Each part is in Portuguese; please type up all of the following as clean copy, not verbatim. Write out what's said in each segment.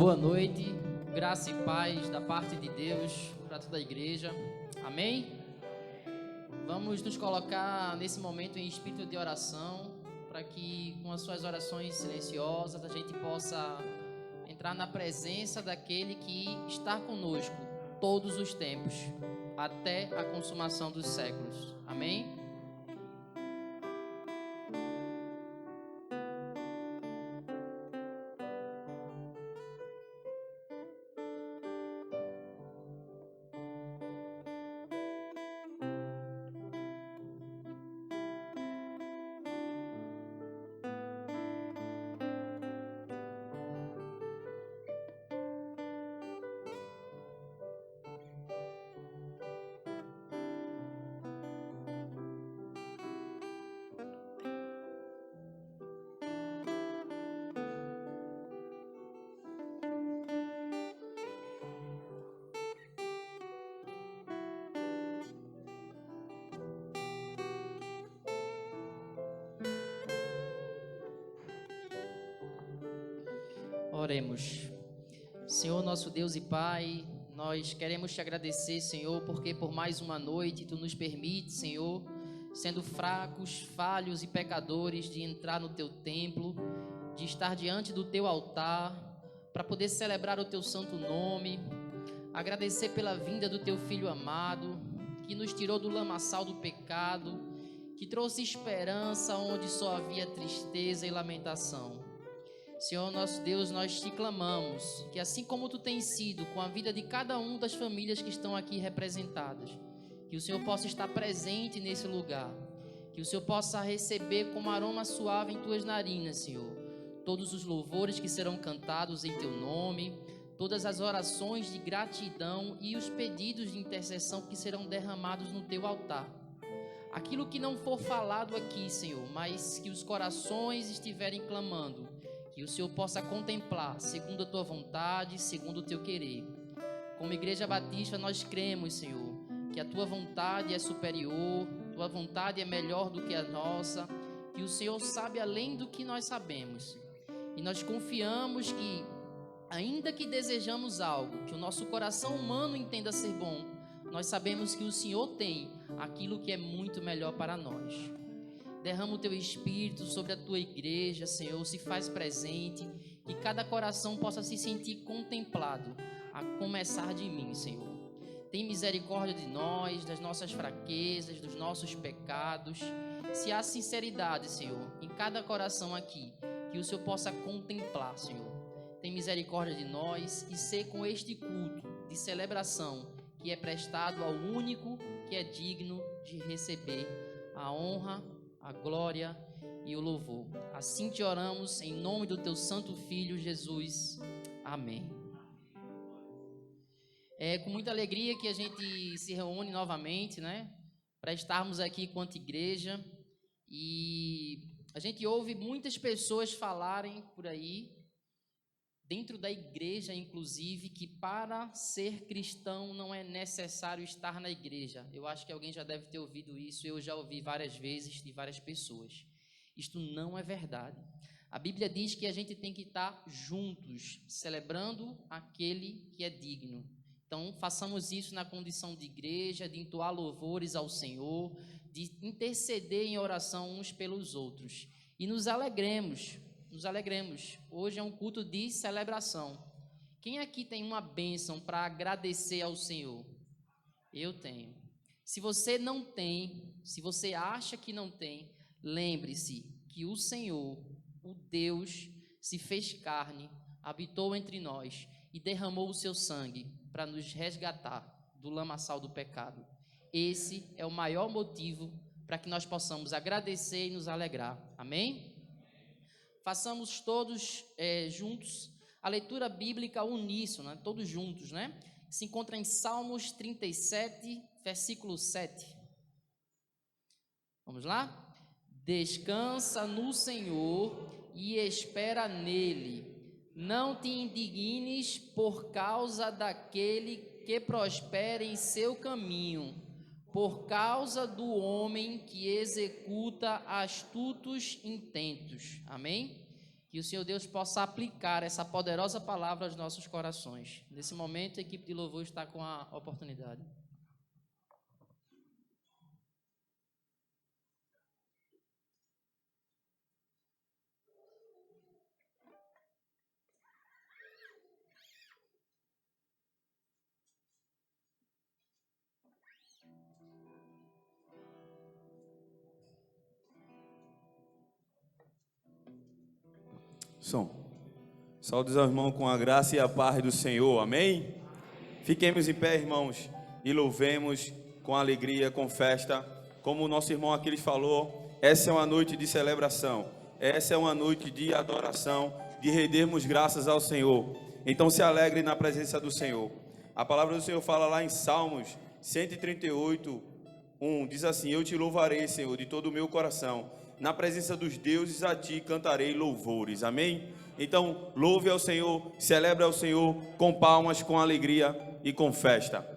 Boa noite, graça e paz da parte de Deus para toda a igreja, amém? Vamos nos colocar nesse momento em espírito de oração, para que com as suas orações silenciosas a gente possa entrar na presença daquele que está conosco todos os tempos, até a consumação dos séculos, amém? Oremos. Senhor, nosso Deus e Pai, nós queremos te agradecer, Senhor, porque por mais uma noite Tu nos permite, Senhor, sendo fracos, falhos e pecadores, de entrar no Teu templo, de estar diante do Teu altar, para poder celebrar o Teu santo nome, agradecer pela vinda do Teu Filho amado, que nos tirou do lamaçal do pecado, que trouxe esperança onde só havia tristeza e lamentação. Senhor nosso Deus, nós te clamamos que assim como Tu tens sido com a vida de cada uma das famílias que estão aqui representadas, que o Senhor possa estar presente nesse lugar, que o Senhor possa receber como aroma suave em Tuas narinas, Senhor, todos os louvores que serão cantados em Teu nome, todas as orações de gratidão e os pedidos de intercessão que serão derramados no Teu altar. Aquilo que não for falado aqui, Senhor, mas que os corações estiverem clamando, que o Senhor possa contemplar segundo a Tua vontade, segundo o Teu querer. Como Igreja Batista, nós cremos, Senhor, que a Tua vontade é superior, Tua vontade é melhor do que a nossa, que o Senhor sabe além do que nós sabemos. E nós confiamos que, ainda que desejamos algo que o nosso coração humano entenda ser bom, nós sabemos que o Senhor tem aquilo que é muito melhor para nós. Derrama o Teu Espírito sobre a Tua igreja, Senhor, se faz presente, que cada coração possa se sentir contemplado, a começar de mim, Senhor. Tem misericórdia de nós, das nossas fraquezas, dos nossos pecados. Se há sinceridade, Senhor, em cada coração aqui, que o Senhor possa contemplar, Senhor. Tem misericórdia de nós e ser com este culto de celebração que é prestado ao único que é digno de receber a honra, a glória e o louvor. Assim te oramos em nome do Teu santo Filho Jesus. Amém. É com muita alegria que a gente se reúne novamente, né? Para estarmos aqui quanto igreja. E a gente ouve muitas pessoas falarem por aí, dentro da igreja inclusive, que para ser cristão não é necessário estar na igreja. Eu acho que alguém já deve ter ouvido isso, eu já ouvi várias vezes de várias pessoas. Isto não é verdade. A Bíblia diz que a gente tem que estar juntos, celebrando aquele que é digno. Então, façamos isso na condição de igreja, de entoar louvores ao Senhor, de interceder em oração uns pelos outros. E nos alegremos. Hoje é um culto de celebração. Quem aqui tem uma bênção para agradecer ao Senhor? Eu tenho. Se você não tem, se você acha que não tem, lembre-se que o Senhor, o Deus, se fez carne, habitou entre nós e derramou o seu sangue para nos resgatar do lamaçal do pecado. Esse é o maior motivo para que nós possamos agradecer e nos alegrar. Amém? Façamos todos juntos a leitura bíblica uníssona, todos juntos, né? Se encontra em Salmos 37, versículo 7. Vamos lá? Descansa no Senhor e espera nele. Não te indignes por causa daquele que prospera em seu caminho, por causa do homem que executa astutos intentos. Amém? Que o Senhor Deus possa aplicar essa poderosa palavra aos nossos corações. Nesse momento, a equipe de louvor está com a oportunidade. Som. Saúde aos irmãos com a graça e a paz do Senhor, amém? Fiquemos em pé, irmãos, e louvemos com alegria, com festa. Como o nosso irmão Aquiles falou, essa é uma noite de celebração, essa é uma noite de adoração, de rendermos graças ao Senhor. Então se alegre na presença do Senhor. A palavra do Senhor fala lá em Salmos 138, 1, diz assim: eu te louvarei, Senhor, de todo o meu coração. Na presença dos deuses a ti cantarei louvores, amém? Então louve ao Senhor, celebre ao Senhor com palmas, com alegria e com festa.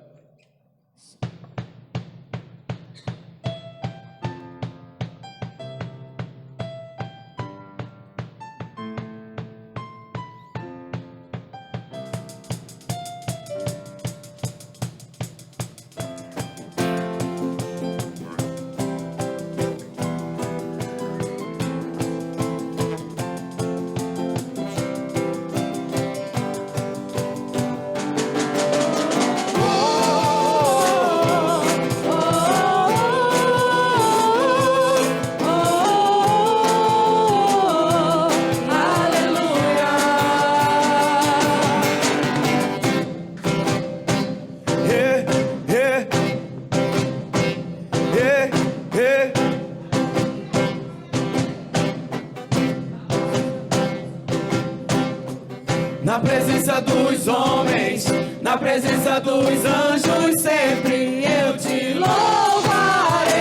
Na presença dos homens, na presença dos anjos, sempre eu te louvarei,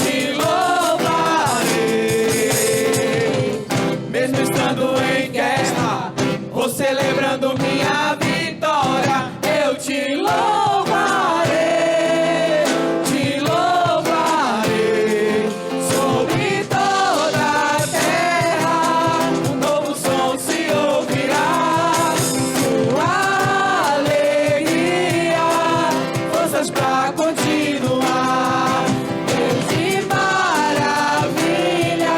te louvarei. Mesmo estando em guerra, ou celebrando minha vitória, eu te louvarei, te louvarei. Sobre toda a terra, um novo som se ouvirá, sua alegria, forças pra continuar. Deus de maravilha,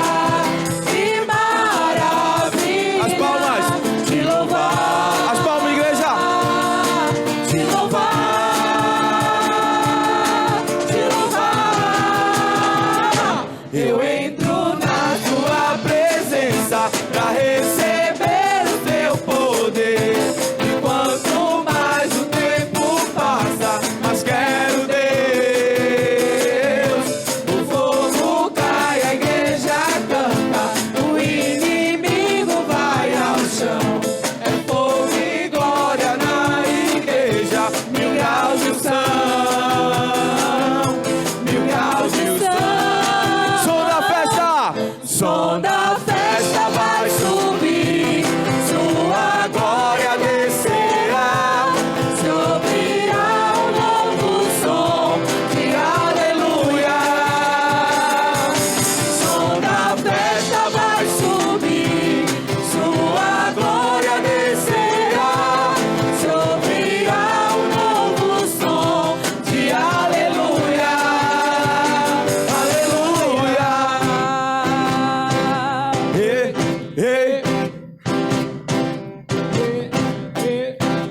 As palmas, te louvar, as palmas, igreja. te louvar, te louvar. Eu entro na tua presença pra receber o teu poder. E quanto mais o tempo passa, mais quero Deus. O fogo cai, a igreja canta, o inimigo vai ao chão. É fogo e glória na igreja, 1000 graus de unção, 1000 graus de unção. Som da festa. Som da festa vai subir, sua glória descerá, se ouvirá um novo som de aleluia. Som da festa vai subir, sua glória descerá, se ouvirá um novo som de aleluia, aleluia.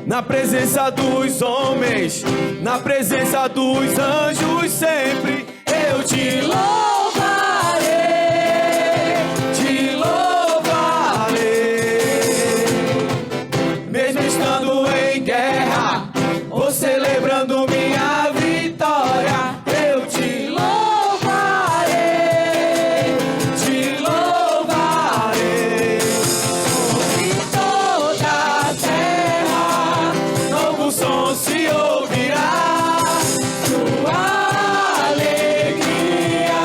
Na presença dos homens, na presença dos anjos, sempre eu te louvarei, te louvarei. Mesmo estando em guerra, ou celebrando minha vitória, eu te louvarei, te louvarei. Sobre toda a terra, novo som se ouvirá, sua alegria,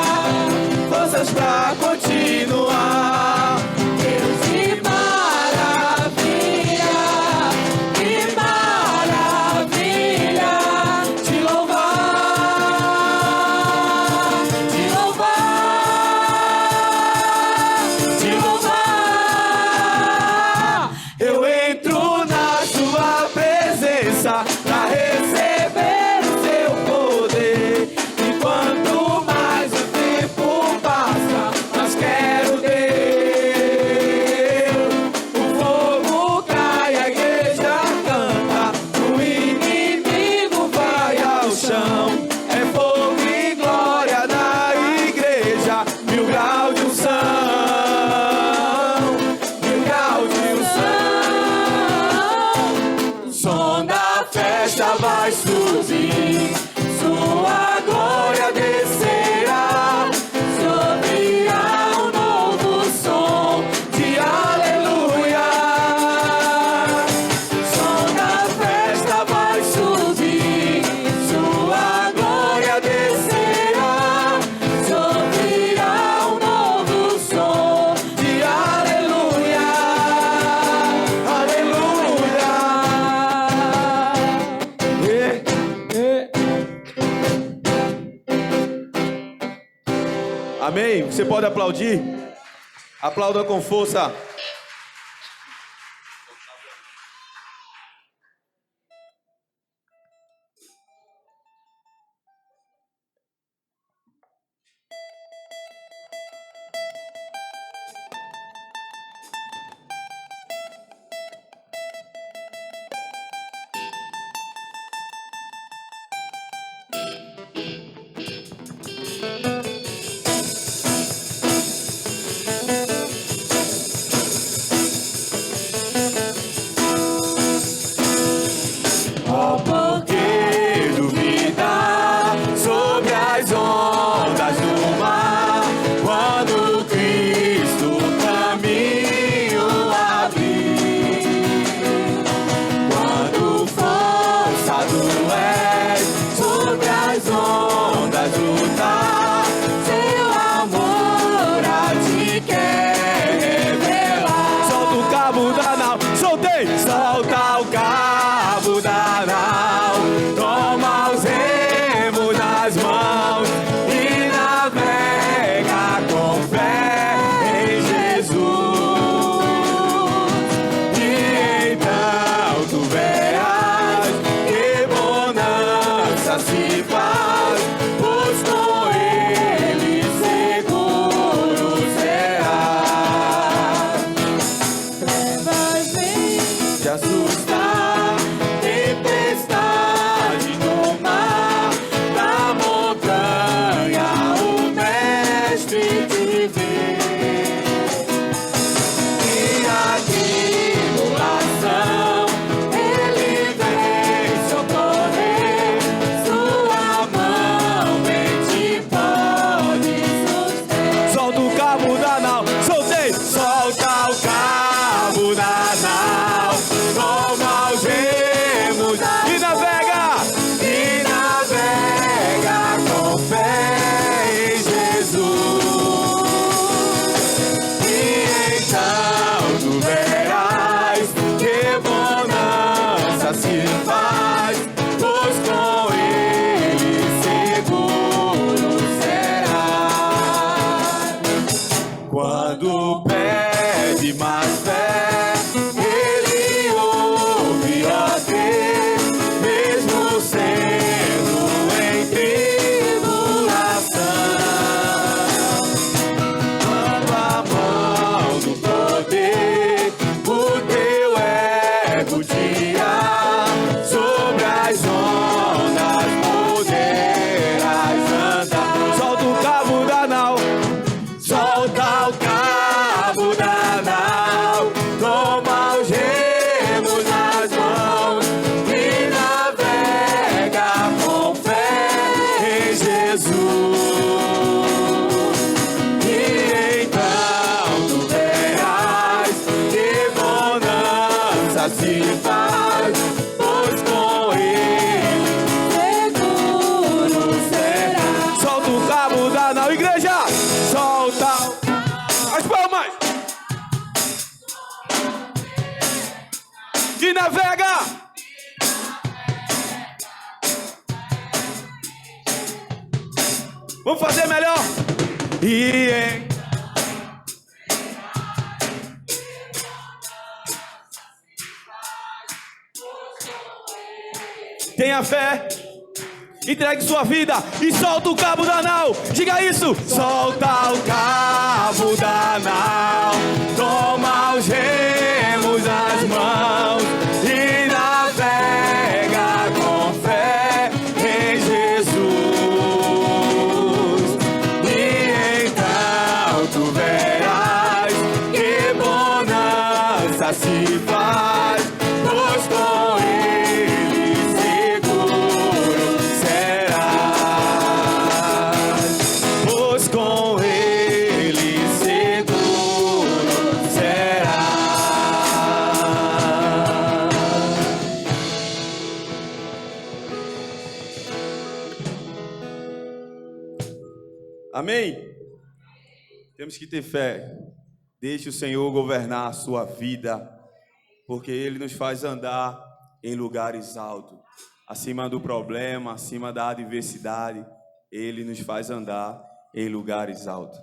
Você pode aplaudir? Aplauda com força. Vamos fazer melhor. Tenha fé, entregue sua vida e solta o cabo da nau. Diga isso. Solta o cabo da nau, toma os remos nas mãos e navega com fé em Jesus. E então tu verás que bonança se faz, pois com ele seguro serás. Pois com ele seguro serás. Amém? Temos que ter fé. Deixe o Senhor governar a sua vida, porque Ele nos faz andar em lugares altos. Acima do problema, acima da adversidade, Ele nos faz andar em lugares altos.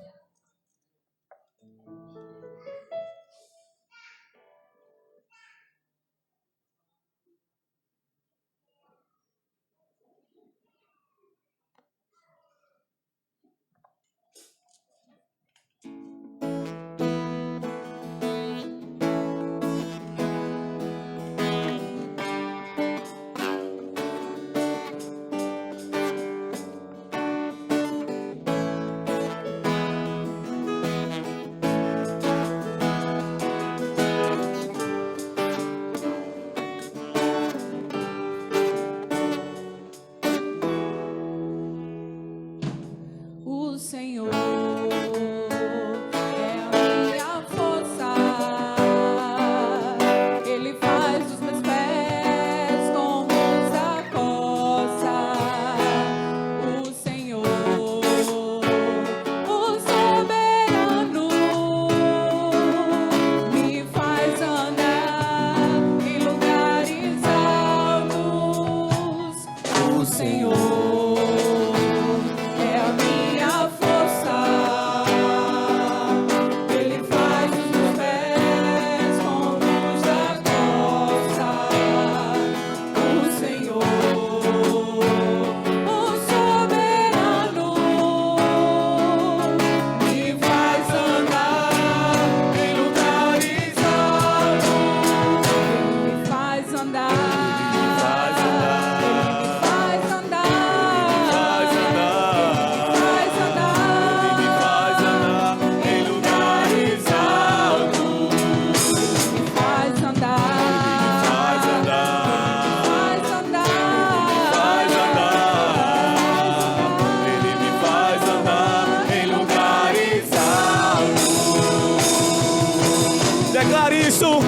Declare isso.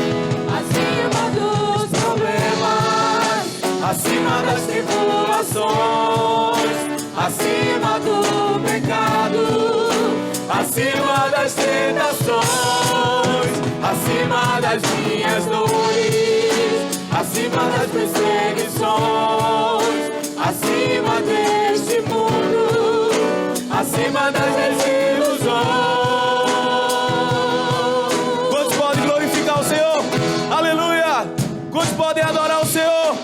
Acima dos problemas, acima das tribulações, acima do pecado, acima das tentações, acima das minhas dores, acima das perseguições, acima deste mundo, acima das desilusões. Quantos podem glorificar o Senhor? Aleluia! Quantos podem adorar o Senhor?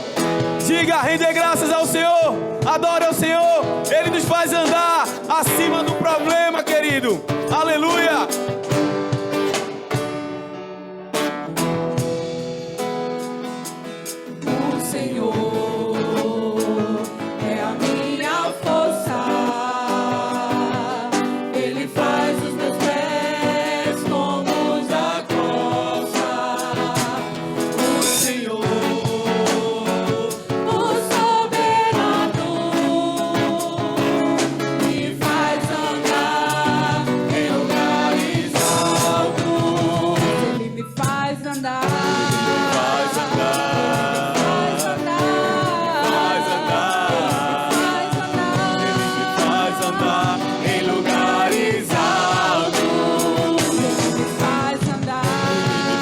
Diga, rende graças ao Senhor. Adore ao Senhor. Ele nos faz andar acima do problema, querido. Aleluia! O Senhor é a minha força. Ele faz os meus pés como os da costa. O Senhor, o soberano, me faz andar em lugares altos. Ele me faz andar. Faz andar. Faz andar em lugares altos. Me faz andar.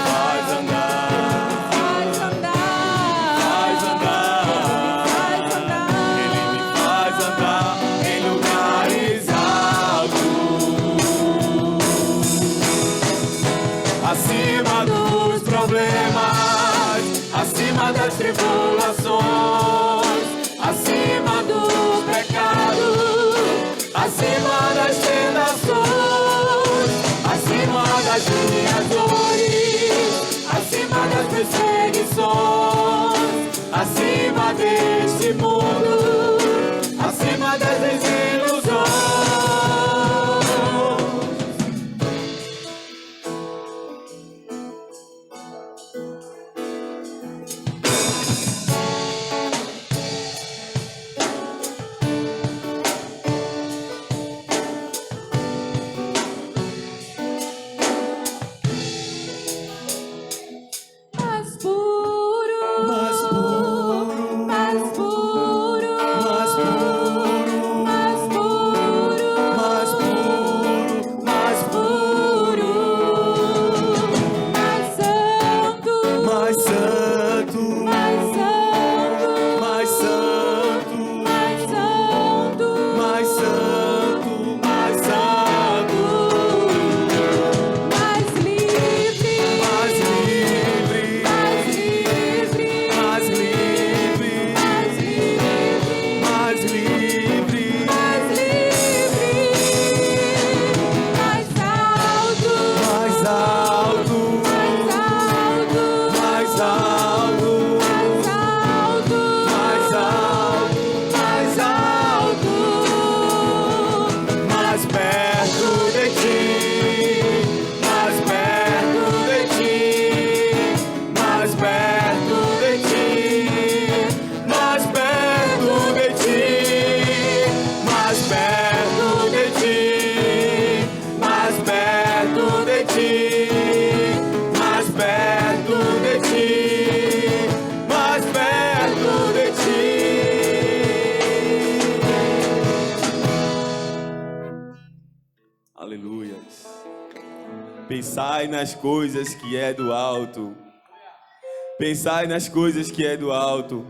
Faz andar. Faz andar. Faz andar. Faz andar. Ele me faz andar em lugares altos. Acima dos problemas, acima das tribulações, acima do pecado, acima das tentações, acima das minhas dores, acima das perseguições, acima deste mundo, acima das desilusões. Mais puro, Mais puro, mais puro, mais puro, mais puro, mais puro, mais puro, mais santo, mais santo, mais santo, mais santo, mais santo, mais santo, mais santo, mais livre, mais livre, mais livre, mais livre, mais livre, mais livre, mais livre, mais alto, mais alto, mais alto, mais alto, mais alto, mais alto, mais alto, mais perto de ti, mais perto de ti, mais perto de ti, mais perto de ti, mais perto de ti, mais perto de ti, mais perto de ti, mais perto de ti. Aleluia. Pensai nas coisas que é do alto. Pensai nas coisas que é do alto.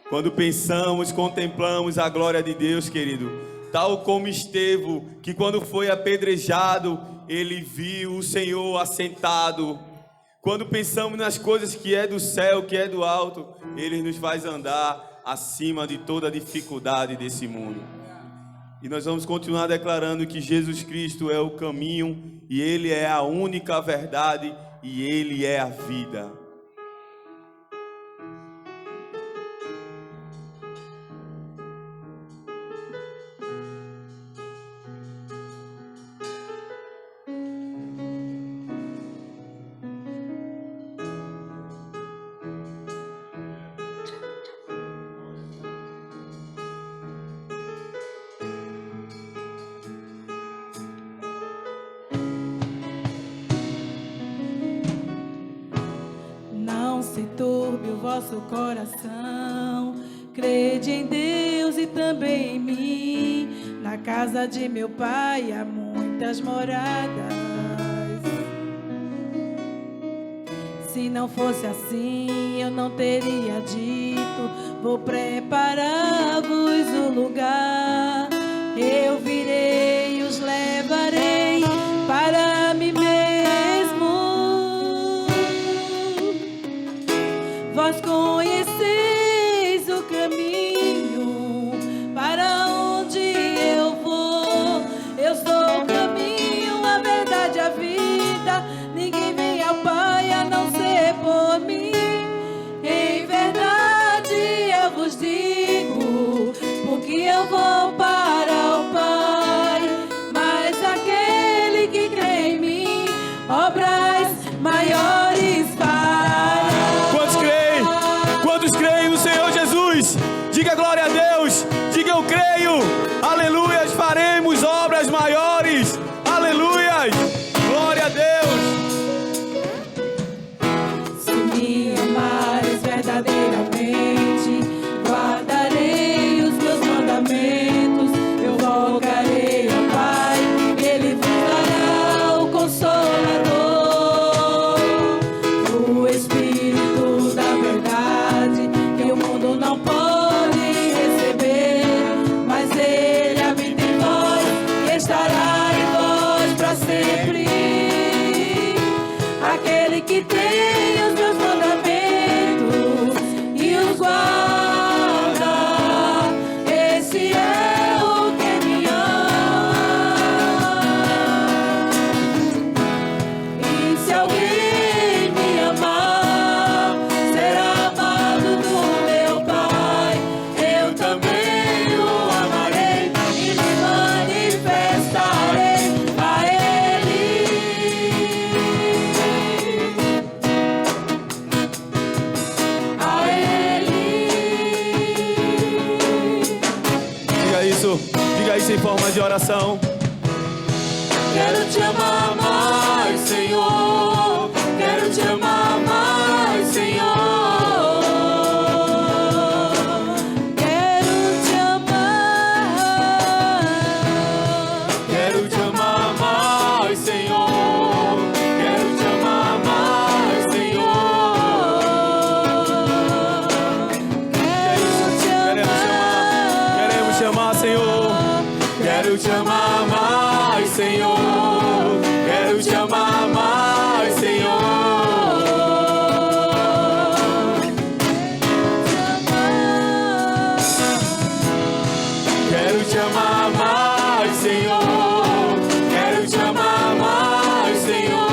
Quando pensamos, contemplamos a glória de Deus, querido. Tal como Estevão, que quando foi apedrejado, ele viu o Senhor assentado. Quando pensamos nas coisas que é do céu, que é do alto, Ele nos faz andar acima de toda a dificuldade desse mundo. E nós vamos continuar declarando que Jesus Cristo é o caminho, e Ele é a única verdade, e Ele é a vida. vosso coração. Crede em Deus e também em mim. Na casa de meu pai há muitas moradas. Se não fosse assim, eu não teria dito: vou preparar-vos o lugar. Eu virei e os levarei para mim mesmo. Vós conheceis o caminho para onde eu vou. Eu sou o caminho, a verdade, a vida. Ninguém vem ao Pai a não ser por mim. Em verdade eu vos digo, porque eu vou para o Pai. Mas aquele que crê em mim, obras maiores fará. Quantos creem? Quantos creem no Senhor Jesus? Diga glória a Deus. Diga eu creio. Aleluias. Faremos obras maiores. Aleluias. Glória a Deus. Se me amares verdadeiramente, guardarei os meus mandamentos. Eu rogarei ao Pai, Ele vos dará o Consolador, o Espírito da verdade, que o mundo não pode receber, mas Ele habita em vós e estará em vós para sempre. Aquele que tem os meus mandamentos e os guarda, esse é o que me ama. E se alguém me amar, será amado do meu Pai. Eu também o amarei e me manifestarei a Ele. A Ele. Diga isso em forma de oração. Quero te amar mais, Senhor. Quero te amar mais, Senhor. Quero te amar. Quero te amar mais, Senhor. Quero te amar mais, Senhor. Queremos te amar, Senhor. Quero te amar mais, Senhor. Quero te amar mais, Senhor. Quero te amar mais, Senhor. Quero te amar mais, Senhor.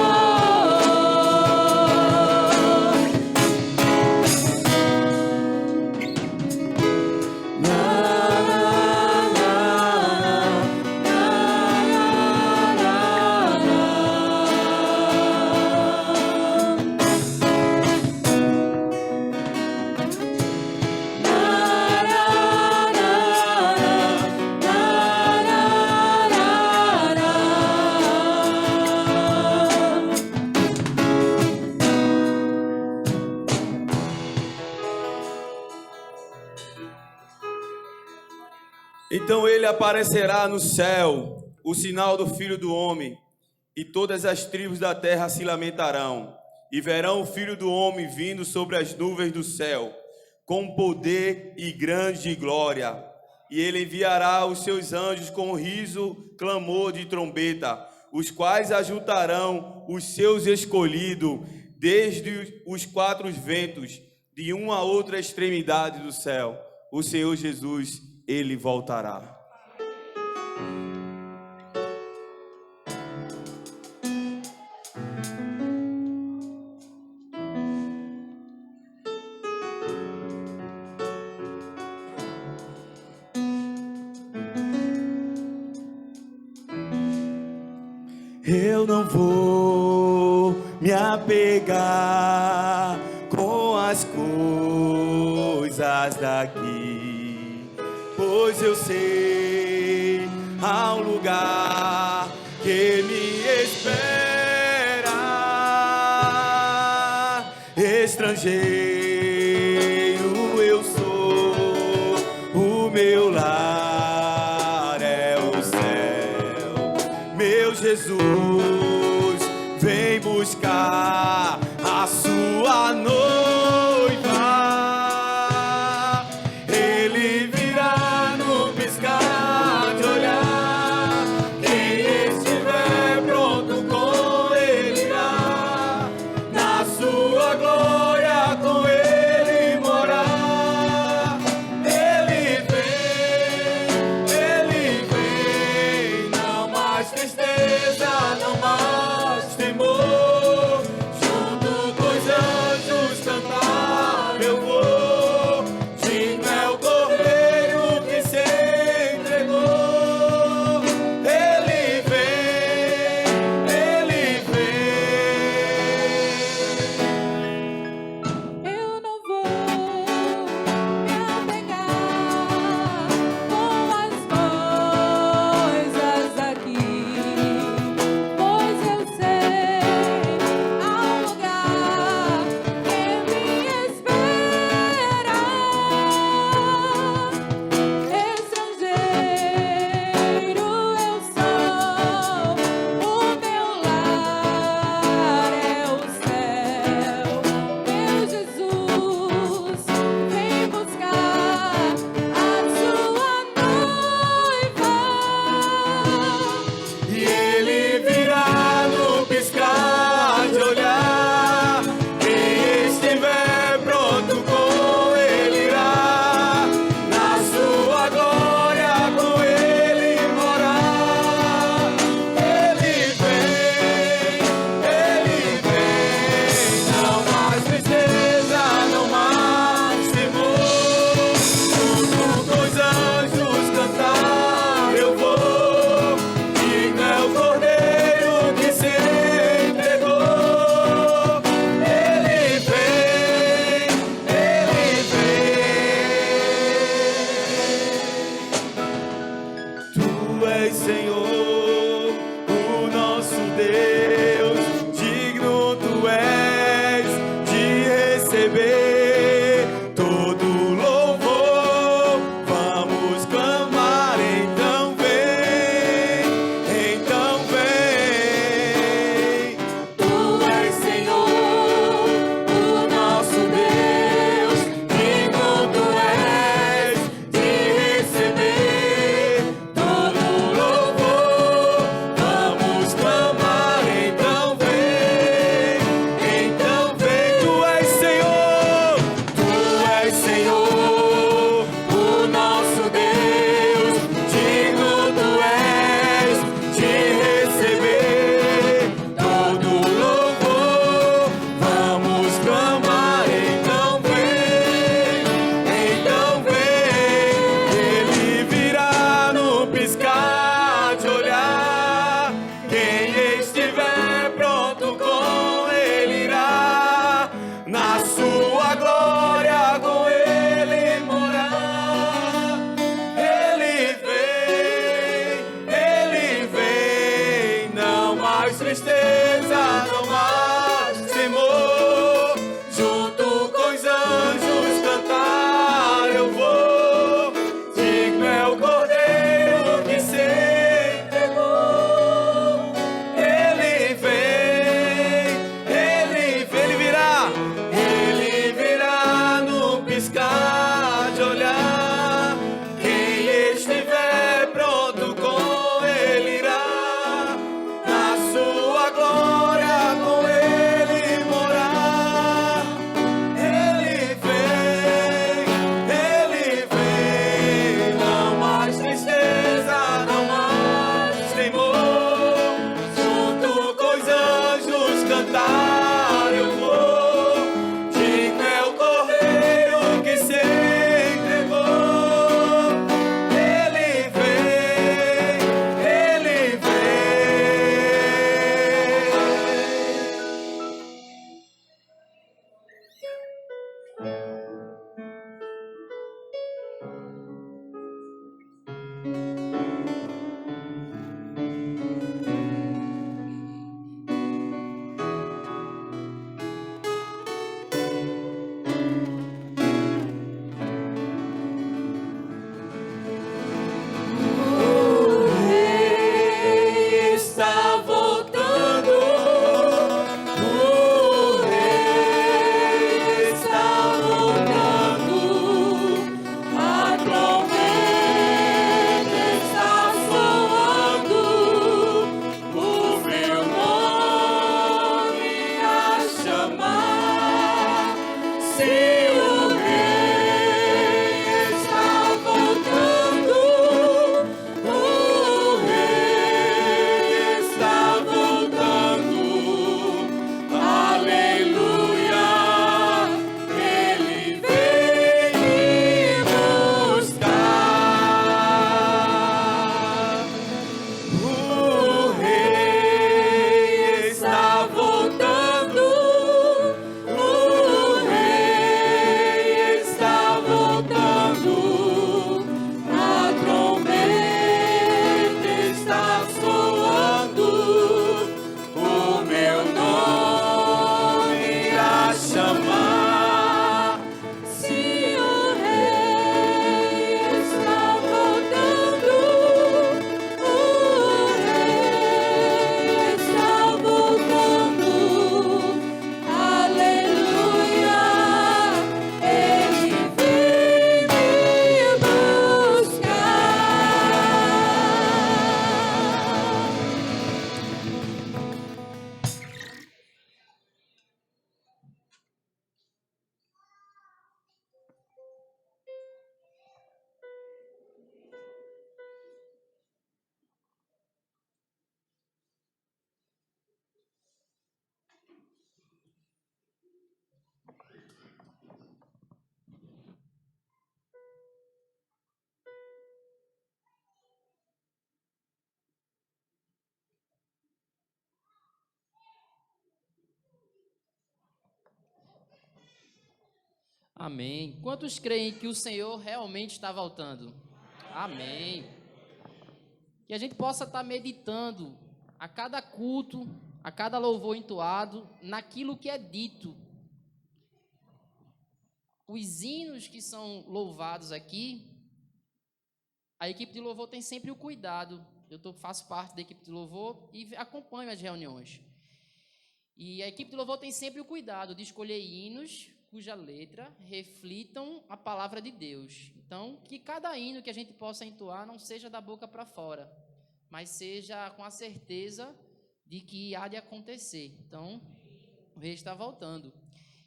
Então ele aparecerá no céu, o sinal do Filho do Homem, e todas as tribos da terra se lamentarão, e verão o Filho do Homem vindo sobre as nuvens do céu, com poder e grande glória. E ele enviará os seus anjos com riso, clamor de trombeta, os quais ajuntarão os seus escolhidos desde os quatro ventos, de uma a outra extremidade do céu. O Senhor Jesus, ele voltará. Eu não vou me apegar com as coisas daqui, pois eu sei há um lugar que me espera. Estrangeiro será a sua noiva. Ele virá no piscar de olhar. Quem estiver pronto com ele irá. Na sua glória com ele morar. Ele vem, não mais tristeza, não mais temor. Junto com os anjos cantar eu vou. Digno é o Cordeiro que se entregou. Ele vem, Eu não vou me apegar com as coisas aqui, pois eu sei há um lugar que me espera. Estrangeiro eu sou, o meu lar é o céu. Meu Jesus vem buscar a sua noiva. e ele virá no piscar de olhar. Quem estiver pronto com ele irá. Na sua glória com ele morar. Ele vem, não mais tristeza, não mais temor. Junto com os anjos cantar eu vou. Digno é o Cordeiro que se entregou. Ele vem. Tu és Senhor, o nosso Deus, digno tu és de receber todo louvor. Vamos clamar, então vem, então vem. Tu és Senhor, o nosso Deus, digno tu és de receber todo louvor. Vamos clamar, então vem, então vem. Tu és Senhor, o nosso Deus, digno tu és de receber todo louvor. Vamos clamar, então vem, então vem. Ele virá no piscar de olhar. Quem estiver pronto com ele irá. Na sua glória com ele morar. Ele vem, não mais tristeza, não mais temor. Junto com os anjos cantar eu vou. Digno é o Cordeiro que se entregou. Ele virá no piscar de olhar. Quem estiver pronto com ele irá. Na sua glória com ele morar. Ele vem, não mais tristeza, não mais temor. Junto com os anjos cantar eu vou. Digno é o Cordeiro que se entregou. Ele vem. está voltando. Amém. Quantos creem que o Senhor realmente está voltando? Amém. Que a gente possa estar meditando a cada culto, a cada louvor entoado, naquilo que é dito. Os hinos que são louvados aqui, a equipe de louvor tem sempre o cuidado. Faço parte da equipe de louvor e acompanho as reuniões. E a equipe de louvor tem sempre o cuidado de escolher hinos cuja letra reflitam a palavra de Deus. Então, que cada hino que a gente possa entoar não seja da boca para fora, mas seja com a certeza de que há de acontecer. Então, o rei está voltando.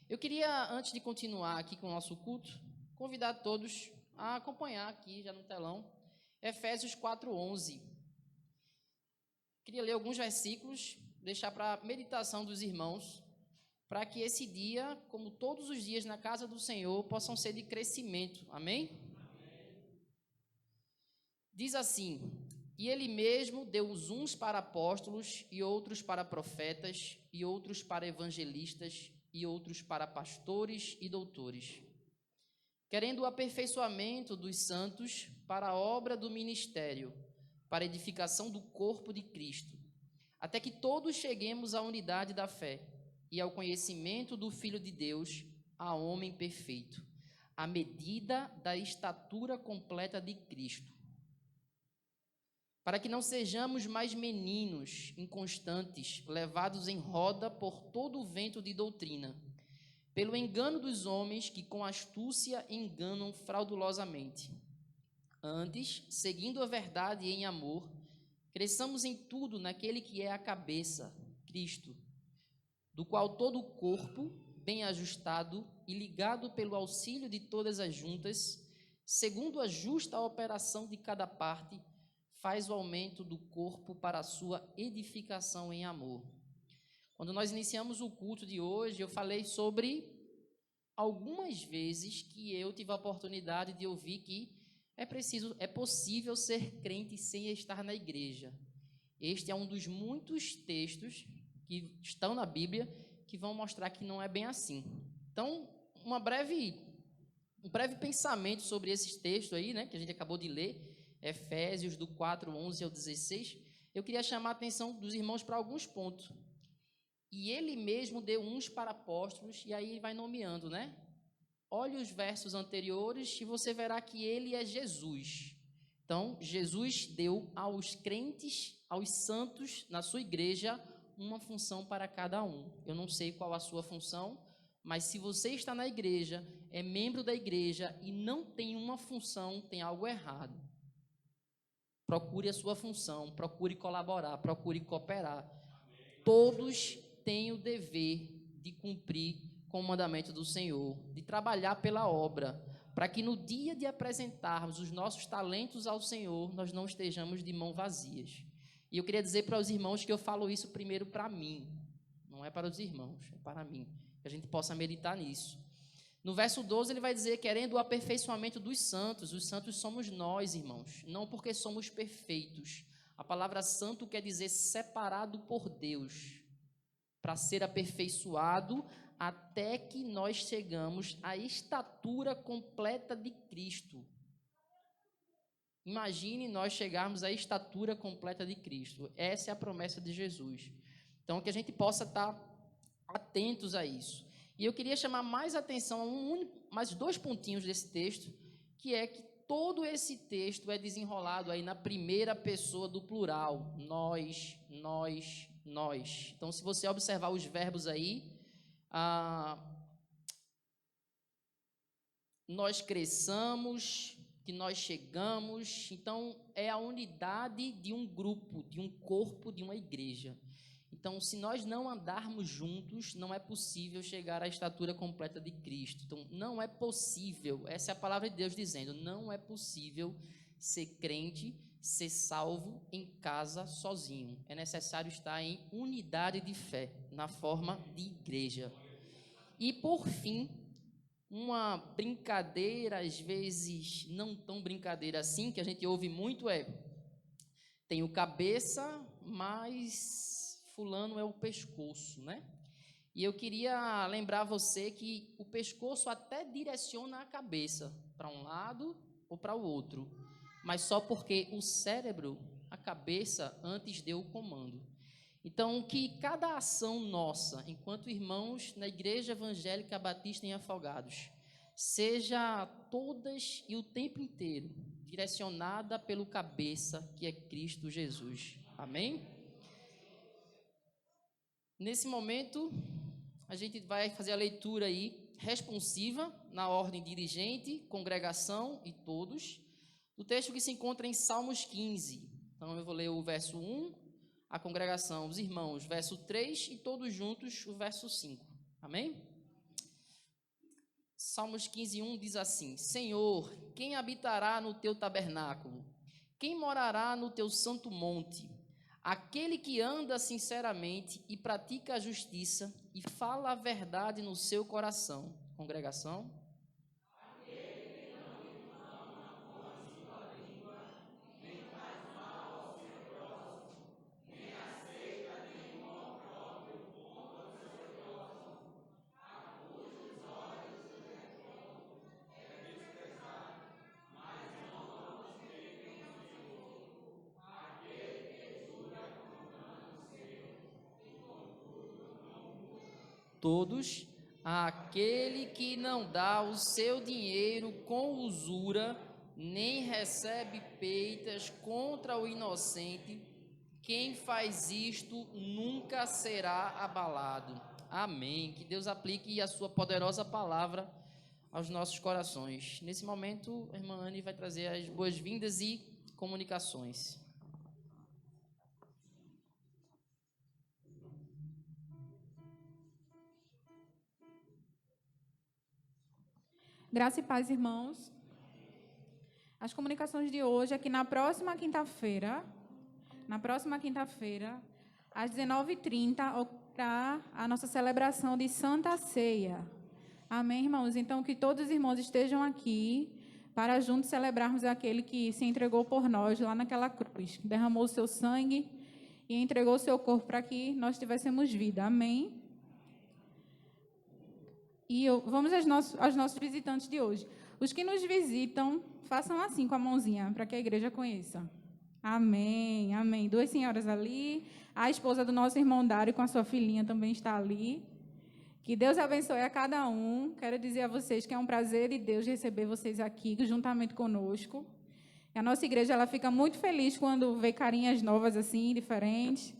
Eu queria, antes de continuar aqui com o nosso culto, convidar todos a acompanhar aqui, já no telão, Efésios 4:11. Queria ler alguns versículos, deixar para a meditação dos irmãos, para que esse dia, como todos os dias na casa do Senhor, possam ser de crescimento. Amém? Diz assim: e ele mesmo deu os uns para apóstolos, e outros para profetas, e outros para evangelistas, e outros para pastores e doutores, querendo o aperfeiçoamento dos santos para a obra do ministério, para a edificação do corpo de Cristo, até que todos cheguemos à unidade da fé e ao conhecimento do Filho de Deus, a homem perfeito, à medida da estatura completa de Cristo, para que não sejamos mais meninos inconstantes, levados em roda por todo o vento de doutrina, pelo engano dos homens que com astúcia enganam fraudulosamente. Antes, seguindo a verdade em amor, cresçamos em tudo naquele que é a cabeça, Cristo, do qual todo o corpo, bem ajustado e ligado pelo auxílio de todas as juntas, segundo a justa operação de cada parte, faz o aumento do corpo para a sua edificação em amor. Quando nós iniciamos o culto de hoje, eu falei sobre algumas vezes que eu tive a oportunidade de ouvir que é possível ser crente sem estar na igreja. Este é um dos muitos textos que estão na Bíblia que vão mostrar que não é bem assim. Então, um breve pensamento sobre esses textos aí, né, que a gente acabou de ler, Efésios do 4:11 ao 16, eu queria chamar a atenção dos irmãos para alguns pontos. E ele mesmo deu uns para apóstolos, e aí ele vai nomeando, né? Olhe os versos anteriores e você verá que ele é Jesus. Então, Jesus deu aos crentes, aos santos, na sua igreja, uma função para cada um. Eu não sei qual a sua função, mas se você está na igreja, é membro da igreja e não tem uma função, tem algo errado. Procure a sua função, procure colaborar, procure cooperar. Todos têm o dever de cumprir com o mandamento do Senhor, de trabalhar pela obra, para que no dia de apresentarmos os nossos talentos ao Senhor, nós não estejamos de mãos vazias. E eu queria dizer para os irmãos que eu falo isso primeiro para mim, não é para os irmãos, é para mim, que a gente possa meditar nisso. No verso 12 ele vai dizer, querendo o aperfeiçoamento dos santos. Os santos somos nós, irmãos, não porque somos perfeitos. A palavra santo quer dizer separado por Deus, para ser aperfeiçoado até que nós chegamos à estatura completa de Cristo. Imagine nós chegarmos à estatura completa de Cristo. Essa é a promessa de Jesus. Então, que a gente possa estar atentos a isso. E eu queria chamar mais atenção a mais dois pontinhos desse texto, que é que todo esse texto é desenrolado aí na primeira pessoa do plural. Nós, nós, nós. Então, se você observar os verbos aí, nós cresçamos, que nós chegamos. Então, é a unidade de um grupo, de um corpo, de uma igreja. Então, se nós não andarmos juntos, não é possível chegar à estatura completa de Cristo. Então, não é possível, essa é a palavra de Deus dizendo, não é possível ser crente, ser salvo em casa sozinho. É necessário estar em unidade de fé, na forma de igreja. E, por fim, uma brincadeira, às vezes não tão brincadeira assim, que a gente ouve muito tem o cabeça, mas fulano é o pescoço, né? E eu queria lembrar você que o pescoço até direciona a cabeça para um lado ou para o outro, mas só porque o cérebro, a cabeça, antes deu o comando. Então, que cada ação nossa, enquanto irmãos na Igreja Evangélica Batista em Afogados, seja todas e o tempo inteiro direcionada pelo cabeça, que é Cristo Jesus. Amém? Nesse momento, a gente vai fazer a leitura aí, responsiva, na ordem dirigente, congregação e todos, do texto que se encontra em Salmos 15. Então, eu vou ler o verso 1, a congregação, os irmãos, verso 3 e todos juntos, o verso 5. Amém? Salmos 15, 1 diz assim: Senhor, quem habitará no teu tabernáculo? Quem morará no teu santo monte? Aquele que anda sinceramente e pratica a justiça e fala a verdade no seu coração. Congregação. Todos, aquele que não dá o seu dinheiro com usura, nem recebe peitas contra o inocente, quem faz isto nunca será abalado. Amém. Que Deus aplique a sua poderosa palavra aos nossos corações. Nesse momento, a irmã Anne vai trazer as boas-vindas e comunicações. Graça e paz, irmãos. As comunicações de hoje é que na próxima quinta-feira, às 19h30, ocorrerá a nossa celebração de Santa Ceia. Amém, irmãos? Então, que todos os irmãos estejam aqui para juntos celebrarmos aquele que se entregou por nós lá naquela cruz, derramou o seu sangue e entregou o seu corpo para que nós tivéssemos vida. Amém? E vamos aos nossos visitantes de hoje. Os que nos visitam, façam assim com a mãozinha, para que a igreja conheça. Amém, amém. 2 senhoras ali, a esposa do nosso irmão Dário com a sua filhinha também está ali. Que Deus abençoe a cada um. Quero dizer a vocês que é um prazer de Deus receber vocês aqui, juntamente conosco. E a nossa igreja ela fica muito feliz quando vê carinhas novas assim, diferentes.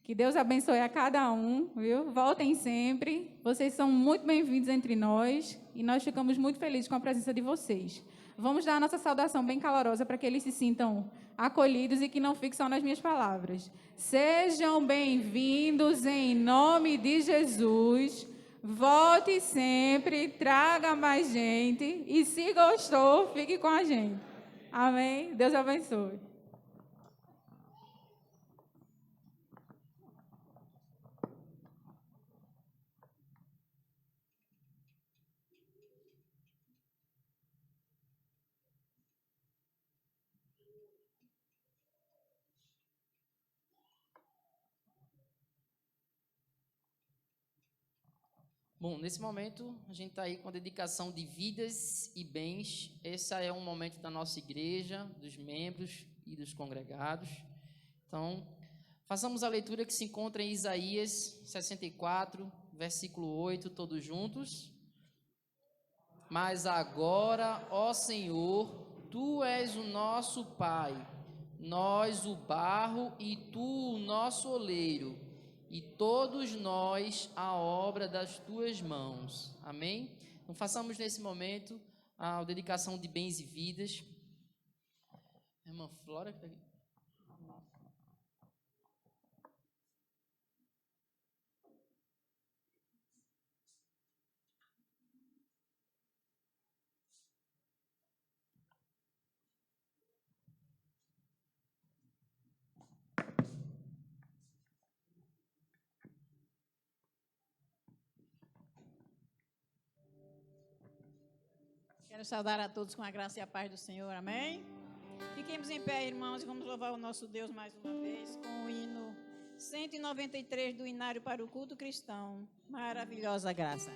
Que Deus abençoe a cada um, viu? Voltem sempre. Vocês são muito bem-vindos entre nós e nós ficamos muito felizes com a presença de vocês. Vamos dar a nossa saudação bem calorosa para que eles se sintam acolhidos e que não fiquem só nas minhas palavras. Sejam bem-vindos em nome de Jesus. Volte sempre, traga mais gente e se gostou, fique com a gente. Amém? Deus abençoe. Bom, nesse momento, a gente está aí com a dedicação de vidas e bens. Esse é um momento da nossa igreja, dos membros e dos congregados. Então, façamos a leitura que se encontra em Isaías 64, versículo 8, todos juntos. Mas agora, ó Senhor, Tu és o nosso Pai, nós o barro e Tu o nosso oleiro, e todos nós a obra das tuas mãos. Amém? Então façamos nesse momento a dedicação de bens e vidas. Irmã Flora, que está aqui. Quero saudar a todos com a graça e a paz do Senhor, amém? Fiquemos em pé, irmãos, e vamos louvar o nosso Deus mais uma vez com o hino 193 do Inário para o Culto Cristão. Maravilhosa graça.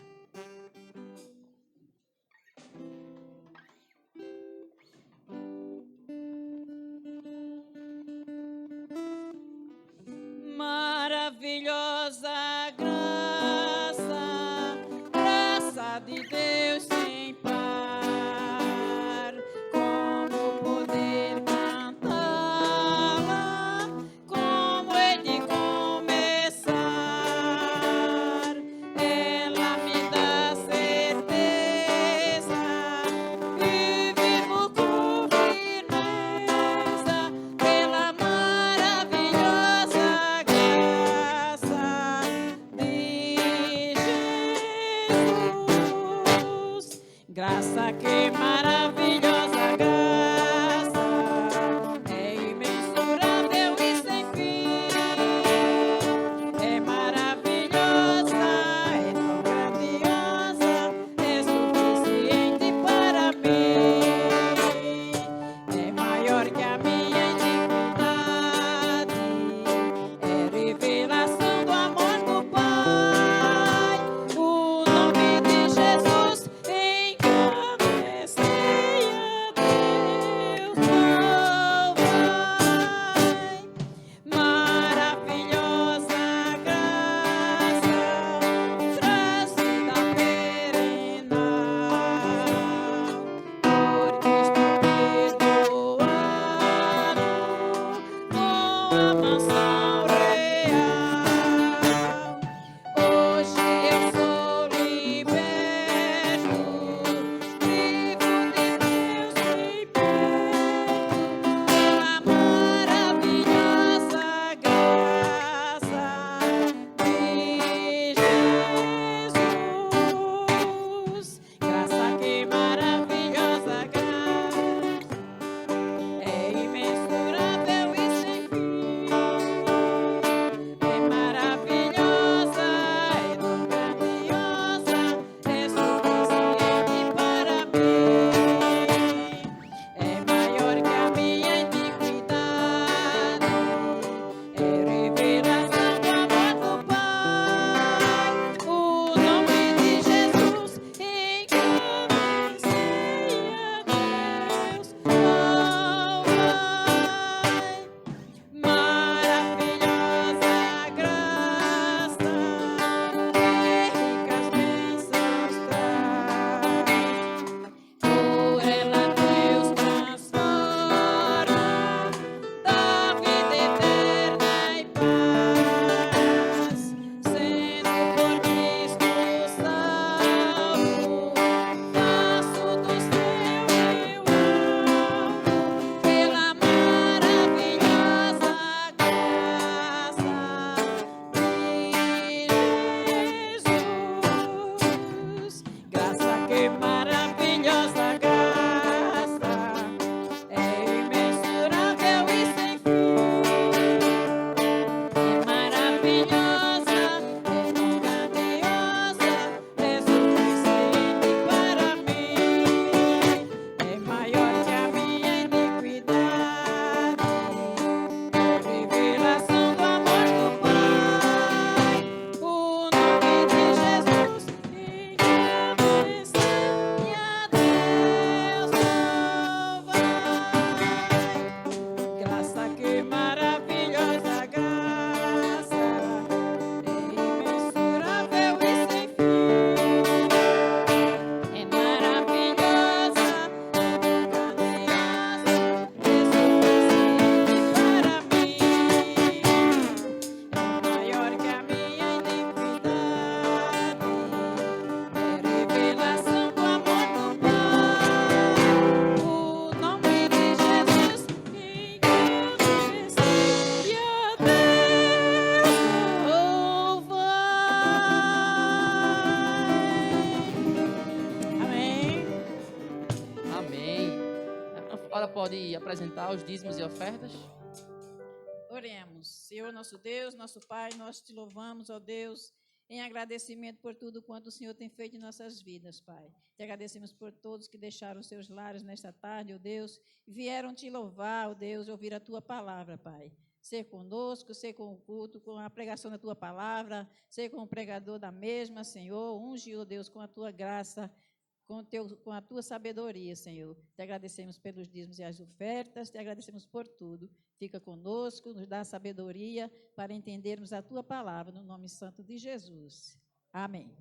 Maravilhosa graça, graça de Deus sem par, como poder cantá-la, como é de começar, ela me dá certeza e vivo com firmeza pela maravilhosa graça de Jesus. Graça que maravilhosa graça, é imensurável e sem fim, é maravilhosa, é tão grandiosa, é suficiente para mim, é maior que a minha indignidade, é revelação do amor do Pai, o nome de Jesus engrandecia Deus, Pai. Maravilhosa graça, trazida perenal, por Cristo perdoado, com a mansão real. Hoje eu sou liberto, vivo de Deus bem perto, pela maravilhosa graça de Jesus. Graça que maravilhosa graça, é imensurável e sem fim, é maravilhosa, é tão grandiosa, é suficiente para mim, é maior que a minha iniquidade, é revelação do amor do Pai, o nome de Jesus engrandecia Deus, oh Pai. Maravilhosa graça, que ricas bênçãos traz, por ela Deus transforma, dá vida eterna e paz, sendo por Cristo salvo, faço do céu meu alvo, pela maravilhosa graça de Jesus. Graça que maravilhosa graça, é imensurável e sem fim, é maravilhosa, é tão grandiosa, é suficiente para mim, é maior que a minha iniquidade, é revelação do amor do Pai, o nome de Jesus engrandecia Deus, oh Pai. Graça que maravilhosa graça, é imensurável e sem fim, é maravilhosa, é tão grandiosa, é suficiente para mim, é maior que a minha iniquidade, é revelação do amor do Pai, o nome de Jesus engrandecia Deus, oh Pai. Amém. Amém. Agora pode apresentar os dízimos e ofertas. Oremos. Senhor, nosso Deus, nosso Pai, nós te louvamos, ó Deus, em agradecimento por tudo quanto o Senhor tem feito em nossas vidas, Pai. Te agradecemos por todos que deixaram os seus lares nesta tarde, ó Deus, e vieram te louvar, ó Deus, e ouvir a tua palavra, Pai. ser conosco, ser com o culto, com a pregação da tua palavra, ser com o pregador da mesma, Senhor. Unge, ó Deus, com a tua graça, com a tua sabedoria, Senhor. Te agradecemos pelos dízimos e as ofertas, te agradecemos por tudo. Fica conosco, nos dá sabedoria para entendermos a tua palavra, no nome santo de Jesus. Amém.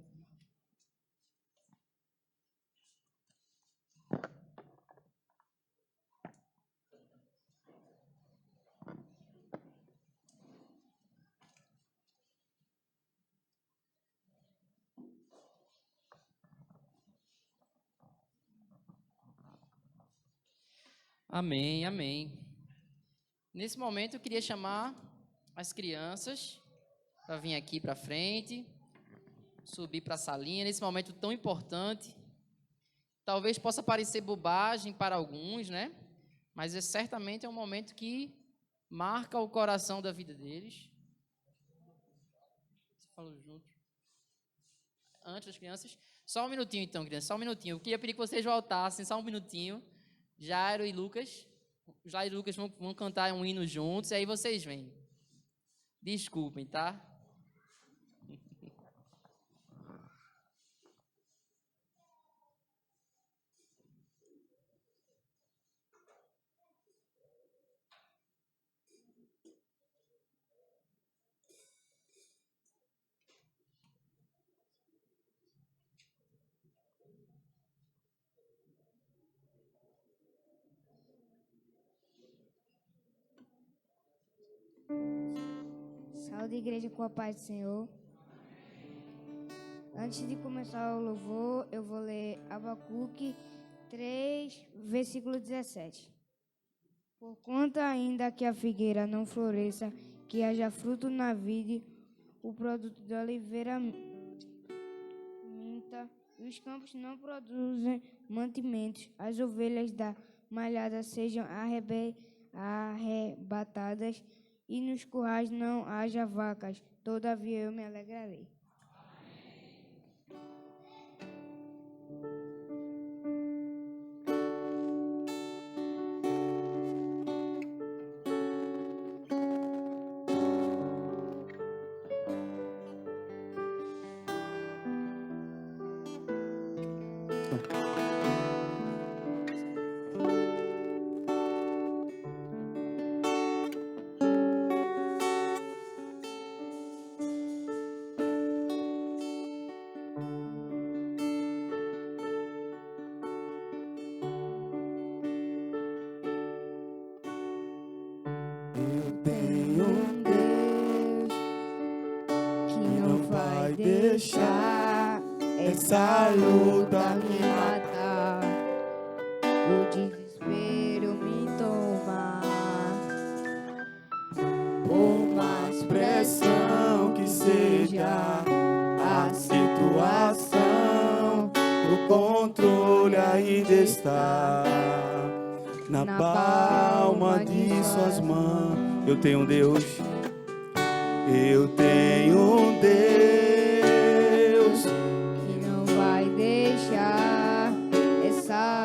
Amém, amém. Nesse momento eu queria chamar as crianças para vir aqui para frente, subir para a salinha, nesse momento tão importante. Talvez possa parecer bobagem para alguns, né? Mas certamente é um momento que marca o coração da vida deles. Você falou junto. Antes das crianças. Só um minutinho então, crianças, só um minutinho. Eu queria pedir que vocês voltassem, só um minutinho. Jairo e Lucas vão cantar um hino juntos, e aí vocês vêm. Desculpem, tá? Saúde, igreja, com a paz do Senhor. Antes de começar o louvor, eu vou ler Abacuque 3, versículo 17. Porquanto ainda que a figueira não floresça, que haja fruto na vide, o produto da oliveira minta, e os campos não produzem mantimentos, as ovelhas da malhada sejam arrebatadas, e nos currais não haja vacas, todavia eu me alegrarei. Deixar essa luta me matar, o desespero me tomar. Por mais pressão que seja a situação, o controle ainda está na palma de suas mãos. Eu tenho um Deus, eu tenho um Deus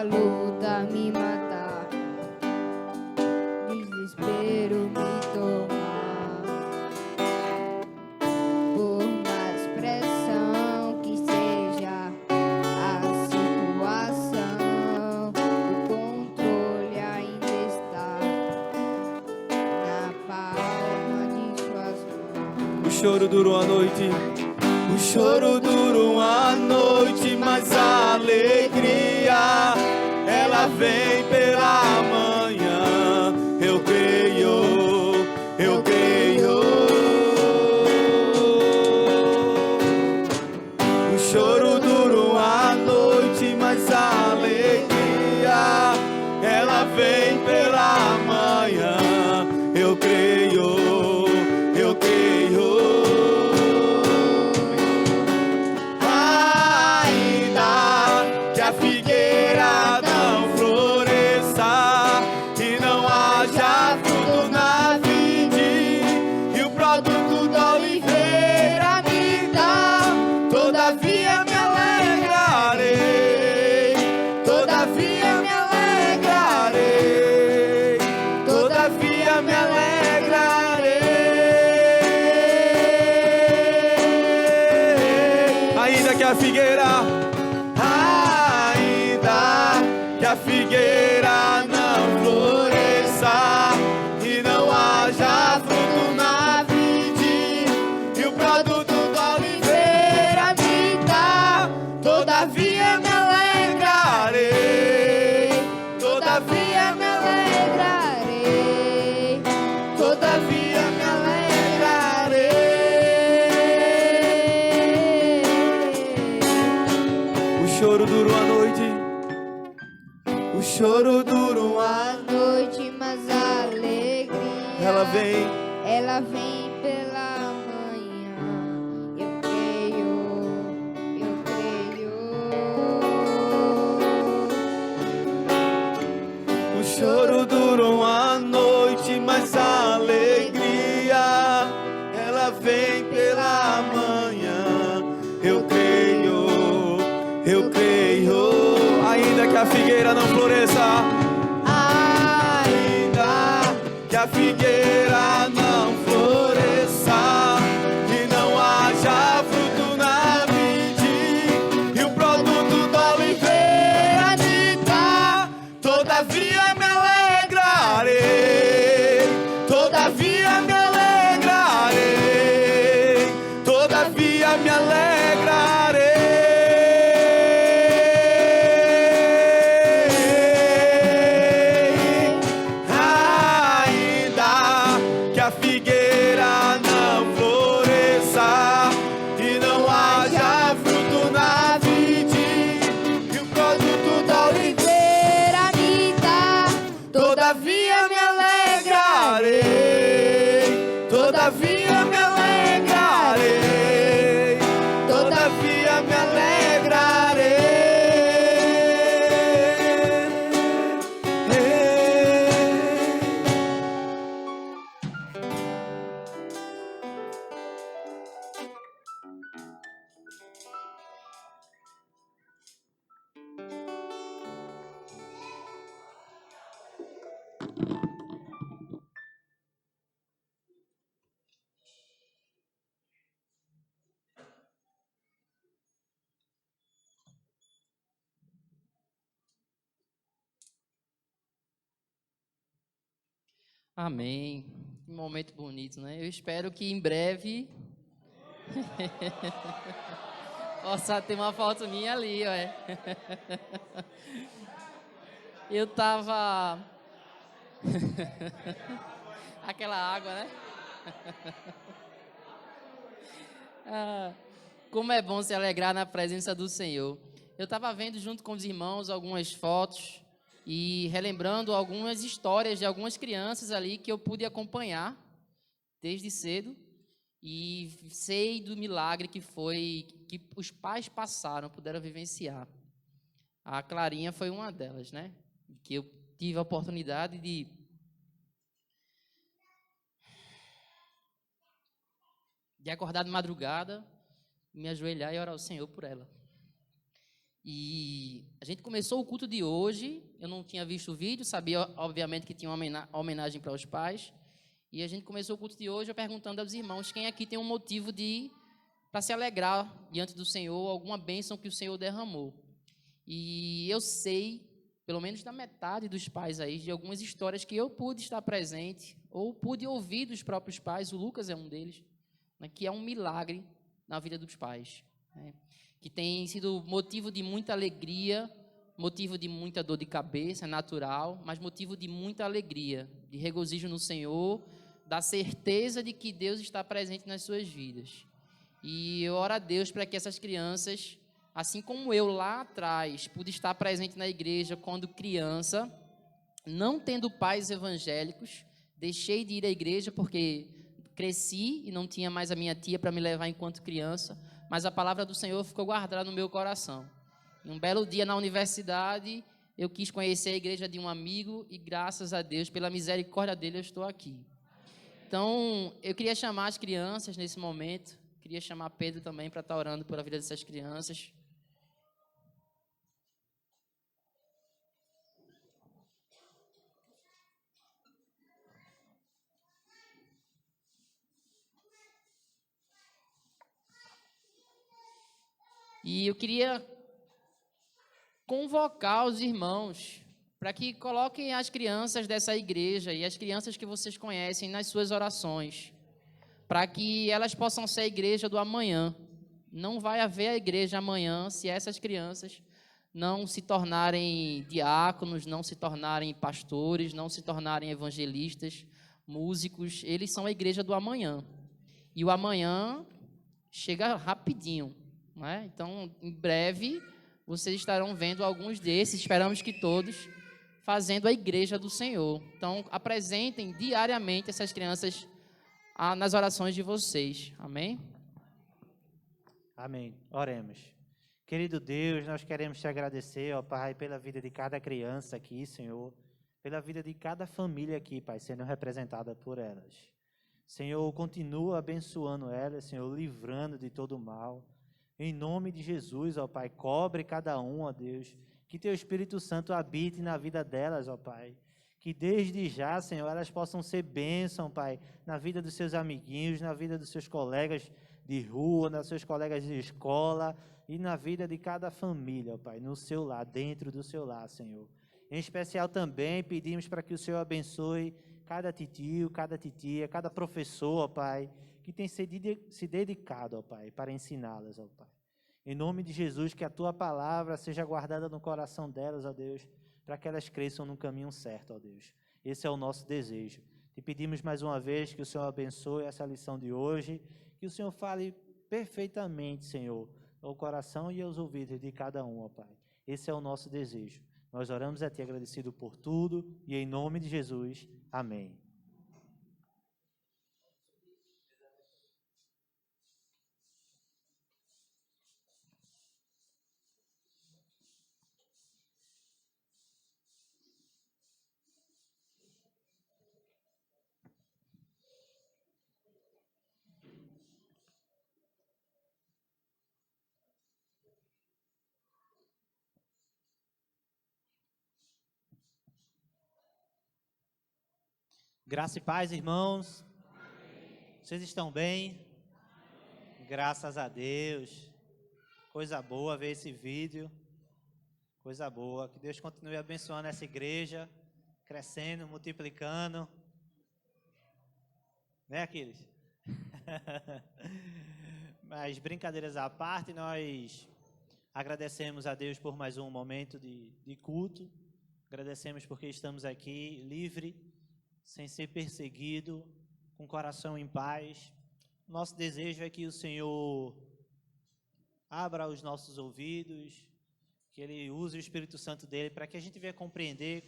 luta me matar, desespero me tomar. Por mais pressão que seja a situação, o controle ainda está na palma de suas mãos. O choro dura uma noite, o choro dura uma noite, mas a alegria ela vem pela manhã. Eu creio, eu creio. O choro dura uma noite, mas a alegria ela vem pela manhã. Eu creio, eu creio. Ainda que a figueira não floresça e não haja fruto na vide, e o produto da oliveira me dá, todavia me alegrarei. figueira, ainda que a figueira não floresça e não haja fruto na vide, e o produto da oliveira me dá, todavia me alegrarei, todavia me alegrarei, todavia me alegrarei. O choro dura uma noite, o choro dura uma Noite, mas a alegria ela vem pela manhã. Eu creio, eu creio. O choro dura uma noite, mas a alegria ela vem pela manhã. Eu creio, eu creio. Ainda que a figueira não floresça, ainda que a figueira não floresça e não haja fruto na vide, e o produto da oliveira me dá, todavia me alegrarei, todavia me alegrarei, todavia me alegrarei. Ainda que a figueira não floresça e não haja fruto na vide, e o produto da oliveira me dá, todavia me alegrarei, todavia me alegrarei, todavia me alegrarei. Amém. Que momento bonito, né? Eu espero que em breve possa ter uma foto minha ali, ó. Eu tava aquela água, né? Ah, como é bom se alegrar na presença do Senhor. Eu estava vendo junto com os irmãos algumas fotos e relembrando algumas histórias de algumas crianças ali que eu pude acompanhar desde cedo e sei do milagre que foi, que os pais passaram, puderam vivenciar. A Clarinha foi uma delas, né? Que eu tive a oportunidade de acordar de madrugada, me ajoelhar e orar ao Senhor por ela. E a gente começou o culto de hoje, eu não tinha visto o vídeo, sabia obviamente que tinha uma homenagem para os pais, e a gente começou o culto de hoje eu perguntando aos irmãos quem aqui tem um motivo para se alegrar diante do Senhor, alguma bênção que o Senhor derramou. E eu sei, pelo menos da metade dos pais aí, de algumas histórias que eu pude estar presente, ou pude ouvir dos próprios pais, o Lucas é um deles, né, que é um milagre na vida dos pais, né, que tem sido motivo de muita alegria, motivo de muita dor de cabeça, é natural, mas motivo de muita alegria, de regozijo no Senhor, da certeza de que Deus está presente nas suas vidas. E eu oro a Deus para que essas crianças, assim como eu lá atrás, pude estar presente na igreja quando criança, não tendo pais evangélicos, deixei de ir à igreja porque cresci e não tinha mais a minha tia para me levar enquanto criança, mas a palavra do Senhor ficou guardada no meu coração. E um belo dia na universidade, eu quis conhecer a igreja de um amigo e graças a Deus, pela misericórdia dele, eu estou aqui. Então, eu queria chamar as crianças nesse momento, queria chamar Pedro também para estar orando pela vida dessas crianças. E eu queria convocar os irmãos para que coloquem as crianças dessa igreja e as crianças que vocês conhecem nas suas orações, para que elas possam ser a igreja do amanhã. Não vai haver a igreja amanhã se essas crianças não se tornarem diáconos, não se tornarem pastores, não se tornarem evangelistas, músicos. Eles são a igreja do amanhã. E o amanhã chega rapidinho, né? Então, em breve, vocês estarão vendo alguns desses, esperamos que todos, fazendo a igreja do Senhor. Então, apresentem diariamente essas crianças nas orações de vocês. Amém? Amém. Oremos. Querido Deus, nós queremos te agradecer, ó Pai, pela vida de cada criança aqui, Senhor, pela vida de cada família aqui, Pai, sendo representada por elas. Senhor, continua abençoando elas, Senhor, livrando de todo o mal. Em nome de Jesus, ó Pai, cobre cada um, ó Deus, que Teu Espírito Santo habite na vida delas, ó Pai. Que desde já, Senhor, elas possam ser bênção, Pai, na vida dos seus amiguinhos, na vida dos seus colegas de rua, nos seus colegas de escola e na vida de cada família, ó Pai, no seu lar, dentro do seu lar, Senhor. Em especial também pedimos para que o Senhor abençoe cada titio, cada titia, cada professor, ó Pai, que tem se dedicado, ó Pai, para ensiná-las, ó Pai. Em nome de Jesus, que a Tua palavra seja guardada no coração delas, ó Deus, para que elas cresçam no caminho certo, ó Deus. Esse é o nosso desejo. Te pedimos mais uma vez que o Senhor abençoe essa lição de hoje, que o Senhor fale perfeitamente, Senhor, ao coração e aos ouvidos de cada um, ó Pai. Esse é o nosso desejo. Nós oramos a Ti agradecido por tudo e em nome de Jesus. Amém. Graça e paz, irmãos. Amém. Vocês estão bem? Amém. Graças a Deus. Coisa boa ver esse vídeo. Coisa boa. Que Deus continue abençoando essa igreja, crescendo, multiplicando. Né, Aquiles? Mas brincadeiras à parte, nós agradecemos a Deus por mais um momento de culto. Agradecemos porque estamos aqui livre, sem ser perseguido, com o coração em paz. Nosso desejo é que o Senhor abra os nossos ouvidos, que Ele use o Espírito Santo dEle para que a gente venha compreender,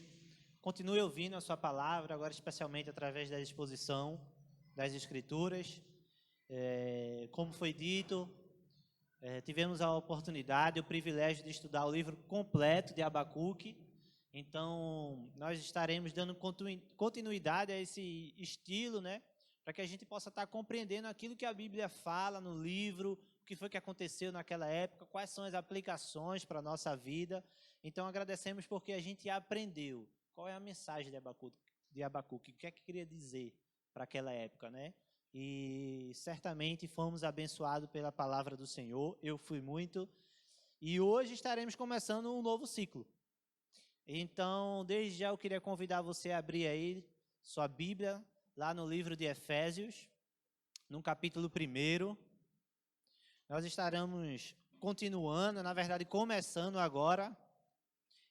continue ouvindo a Sua palavra, agora especialmente através da exposição das Escrituras. Como foi dito, tivemos a oportunidade, o privilégio de estudar o livro completo de Abacuque. Então, nós estaremos dando continuidade a esse estilo, né? Para que a gente possa estar compreendendo aquilo que a Bíblia fala no livro, o que foi que aconteceu naquela época, quais são as aplicações para a nossa vida. Então, agradecemos porque a gente aprendeu qual é a mensagem de Abacuque, o que é que queria dizer para aquela época, né? E certamente fomos abençoados pela palavra do Senhor, eu fui muito. E hoje estaremos começando um novo ciclo. Então, desde já eu queria convidar você a abrir aí sua Bíblia, lá no livro de Efésios, no capítulo 1. Nós estaremos continuando, na verdade, começando agora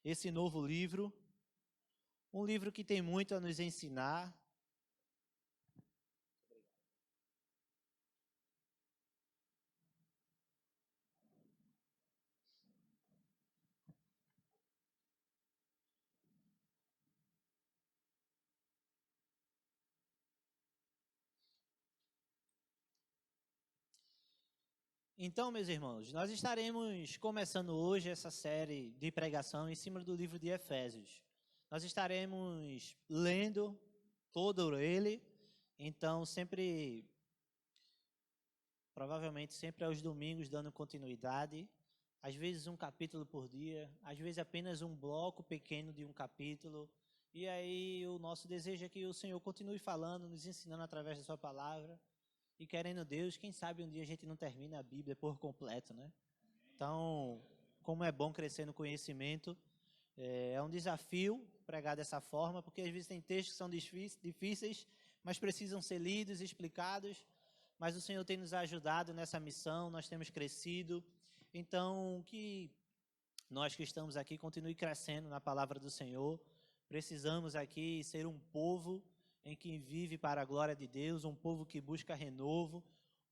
esse novo livro. Um livro que tem muito a nos ensinar. Então, meus irmãos, nós estaremos começando hoje essa série de pregação em cima do livro de Efésios. Nós estaremos lendo todo ele, então provavelmente sempre aos domingos dando continuidade, às vezes um capítulo por dia, às vezes apenas um bloco pequeno de um capítulo. E aí o nosso desejo é que o Senhor continue falando, nos ensinando através da sua palavra. E querendo Deus, quem sabe um dia a gente não termina a Bíblia por completo, né? Então, como é bom crescer no conhecimento, é um desafio pregar dessa forma, porque às vezes tem textos que são difíceis, mas precisam ser lidos e explicados. Mas o Senhor tem nos ajudado nessa missão, nós temos crescido. Então, que nós que estamos aqui continue crescendo na palavra do Senhor. Precisamos aqui ser um povo em que vive para a glória de Deus, um povo que busca renovo,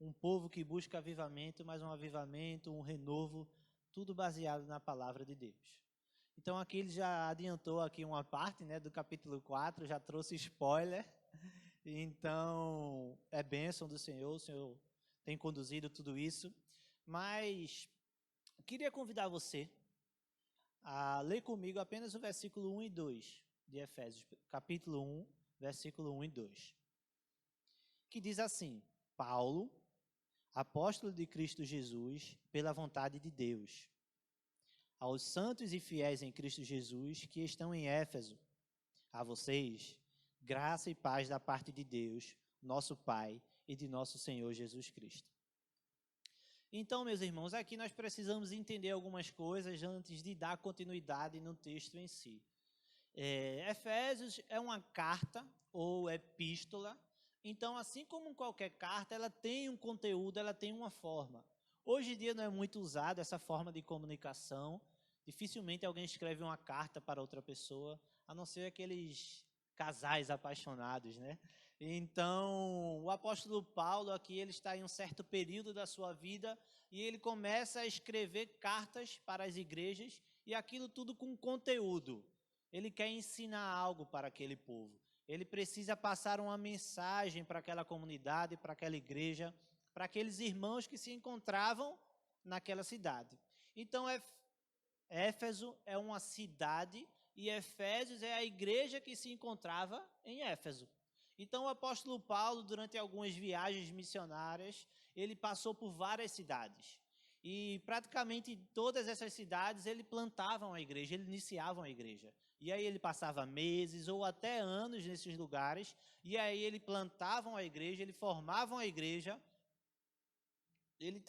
um povo que busca avivamento, mas um avivamento, um renovo, tudo baseado na palavra de Deus. Então aqui ele já adiantou aqui uma parte, né, do capítulo 4, já trouxe spoiler. Então é bênção do Senhor, o Senhor tem conduzido tudo isso. Mas queria convidar você a ler comigo apenas o versículo 1 e 2 de Efésios, capítulo 1, versículo 1 e 2. Que diz assim: Paulo, apóstolo de Cristo Jesus, pela vontade de Deus, aos santos e fiéis em Cristo Jesus que estão em Éfeso, a vocês, graça e paz da parte de Deus, nosso Pai, e de nosso Senhor Jesus Cristo. Então, meus irmãos, aqui nós precisamos entender algumas coisas antes de dar continuidade no texto em si. Efésios é uma carta ou epístola. Então, assim como qualquer carta, ela tem um conteúdo, ela tem uma forma. Hoje em dia não é muito usada essa forma de comunicação. Dificilmente alguém escreve uma carta para outra pessoa, a não ser aqueles casais apaixonados, né? Então, o apóstolo Paulo aqui, ele está em um certo período da sua vida e ele começa a escrever cartas para as igrejas e aquilo tudo com conteúdo. Ele quer ensinar algo para aquele povo. Ele precisa passar uma mensagem para aquela comunidade, para aquela igreja, para aqueles irmãos que se encontravam naquela cidade. Então, Éfeso é uma cidade e Efésios é a igreja que se encontrava em Éfeso. Então, o apóstolo Paulo, durante algumas viagens missionárias, ele passou por várias cidades. E praticamente em todas essas cidades ele plantava uma igreja, ele iniciava uma igreja. E aí ele passava meses ou até anos nesses lugares, e aí ele plantava uma igreja, ele formava uma igreja, ele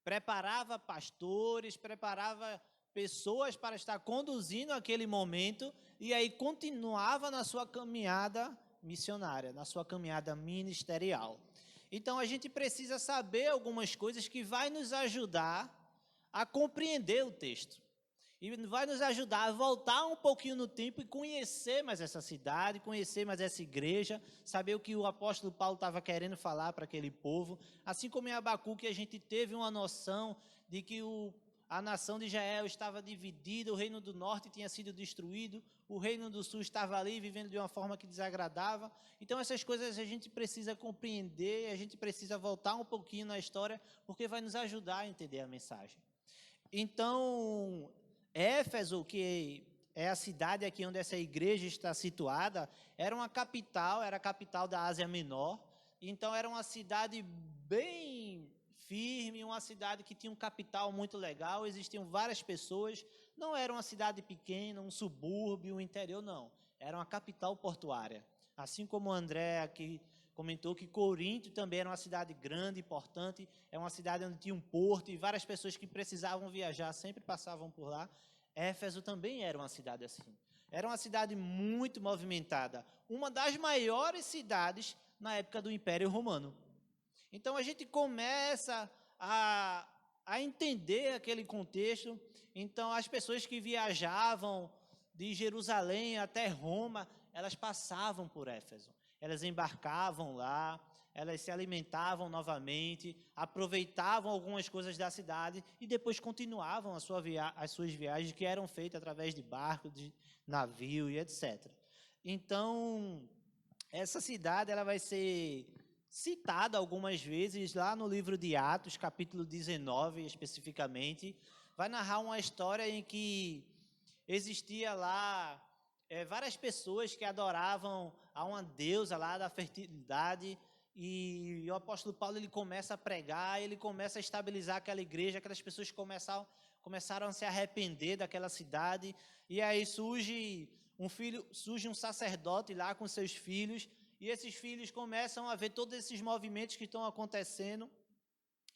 preparava pastores, preparava pessoas para estar conduzindo aquele momento, e aí continuava na sua caminhada missionária, na sua caminhada ministerial. Então a gente precisa saber algumas coisas que vai nos ajudar a compreender o texto. E vai nos ajudar a voltar um pouquinho no tempo e conhecer mais essa cidade, conhecer mais essa igreja, saber o que o apóstolo Paulo estava querendo falar para aquele povo. Assim como em Abacuque a gente teve uma noção de que a nação de Israel estava dividida, o reino do norte tinha sido destruído, o reino do sul estava ali vivendo de uma forma que desagradava. Então essas coisas a gente precisa compreender, a gente precisa voltar um pouquinho na história, porque vai nos ajudar a entender a mensagem. Então, Éfeso, que é a cidade aqui onde essa igreja está situada, era a capital da Ásia Menor. Então era uma cidade bem firme, uma cidade que tinha um capital muito legal, existiam várias pessoas, não era uma cidade pequena, um subúrbio, um interior, não. Era uma capital portuária. Assim como o André aqui comentou que Corinto também era uma cidade grande, importante, é uma cidade onde tinha um porto e várias pessoas que precisavam viajar sempre passavam por lá. Éfeso também era uma cidade assim. Era uma cidade muito movimentada, uma das maiores cidades na época do Império Romano. Então a gente começa a entender aquele contexto. Então as pessoas que viajavam de Jerusalém até Roma, elas passavam por Éfeso. Elas embarcavam lá, elas se alimentavam novamente, aproveitavam algumas coisas da cidade e depois continuavam as suas viagens, que eram feitas através de barco, de navio e etc. Então, essa cidade ela vai ser citada algumas vezes lá no livro de Atos, capítulo 19 especificamente. Vai narrar uma história em que existia lá várias pessoas que adoravam a uma deusa lá da fertilidade, e o apóstolo Paulo ele começa a pregar, ele começa a estabilizar aquela igreja, aquelas pessoas começaram a se arrepender daquela cidade, e aí surge um sacerdote lá com seus filhos, e esses filhos começam a ver todos esses movimentos que estão acontecendo,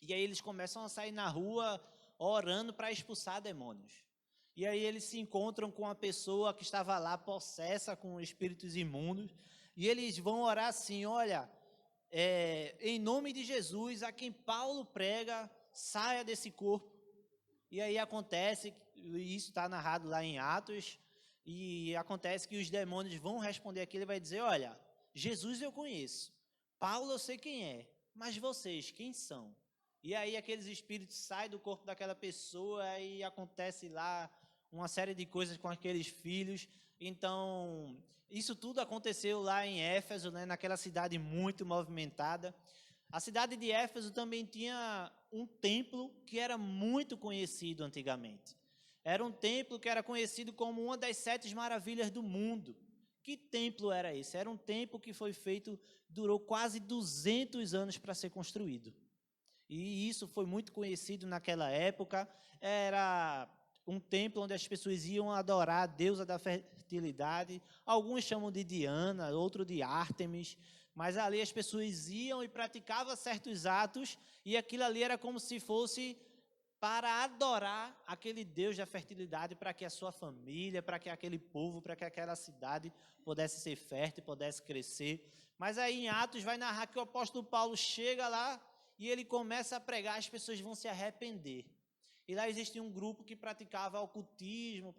E aí eles começam a sair na rua orando para expulsar demônios. E aí eles se encontram com uma pessoa que estava lá possessa com espíritos imundos. E eles vão orar assim, olha, em nome de Jesus, a quem Paulo prega, saia desse corpo. E aí acontece, isso está narrado lá em Atos, e acontece que os demônios vão responder aquilo e vai dizer, olha, Jesus eu conheço, Paulo eu sei quem é, mas vocês, quem são? E aí aqueles espíritos saem do corpo daquela pessoa e acontece lá uma série de coisas com aqueles filhos. Então, isso tudo aconteceu lá em Éfeso, né, naquela cidade muito movimentada. A cidade de Éfeso também tinha um templo que era muito conhecido antigamente. Era um templo que era conhecido como uma das 7 maravilhas do mundo. Que templo era esse? Era um templo que foi feito, durou quase 200 anos para ser construído. E isso foi muito conhecido naquela época. Era um templo onde as pessoas iam adorar a deusa da fertilidade. Alguns chamam de Diana, outros de Ártemis. Mas ali as pessoas iam e praticavam certos atos, e aquilo ali era como se fosse para adorar aquele Deus da fertilidade, para que a sua família, para que aquele povo, para que aquela cidade pudesse ser fértil, pudesse crescer. Mas aí em Atos vai narrar que o apóstolo Paulo chega lá e ele começa a pregar, as pessoas vão se arrepender. E lá existia um grupo que praticava ocultismo,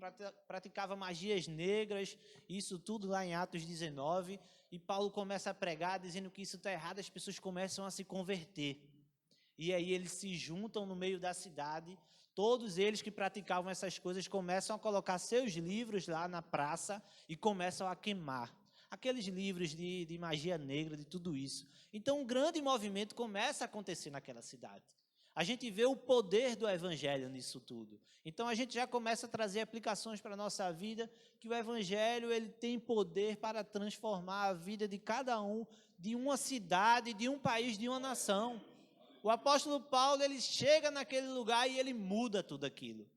praticava magias negras, isso tudo lá em Atos 19, e Paulo começa a pregar dizendo que isso está errado, as pessoas começam a se converter. E aí eles se juntam no meio da cidade, todos eles que praticavam essas coisas começam a colocar seus livros lá na praça e começam a queimar aqueles livros de magia negra, de tudo isso. Então um grande movimento começa a acontecer naquela cidade. A gente vê o poder do evangelho nisso tudo. Então a gente já começa a trazer aplicações para a nossa vida, que o evangelho ele tem poder para transformar a vida de cada um, de uma cidade, de um país, de uma nação. O apóstolo Paulo, ele chega naquele lugar e ele muda tudo aquilo.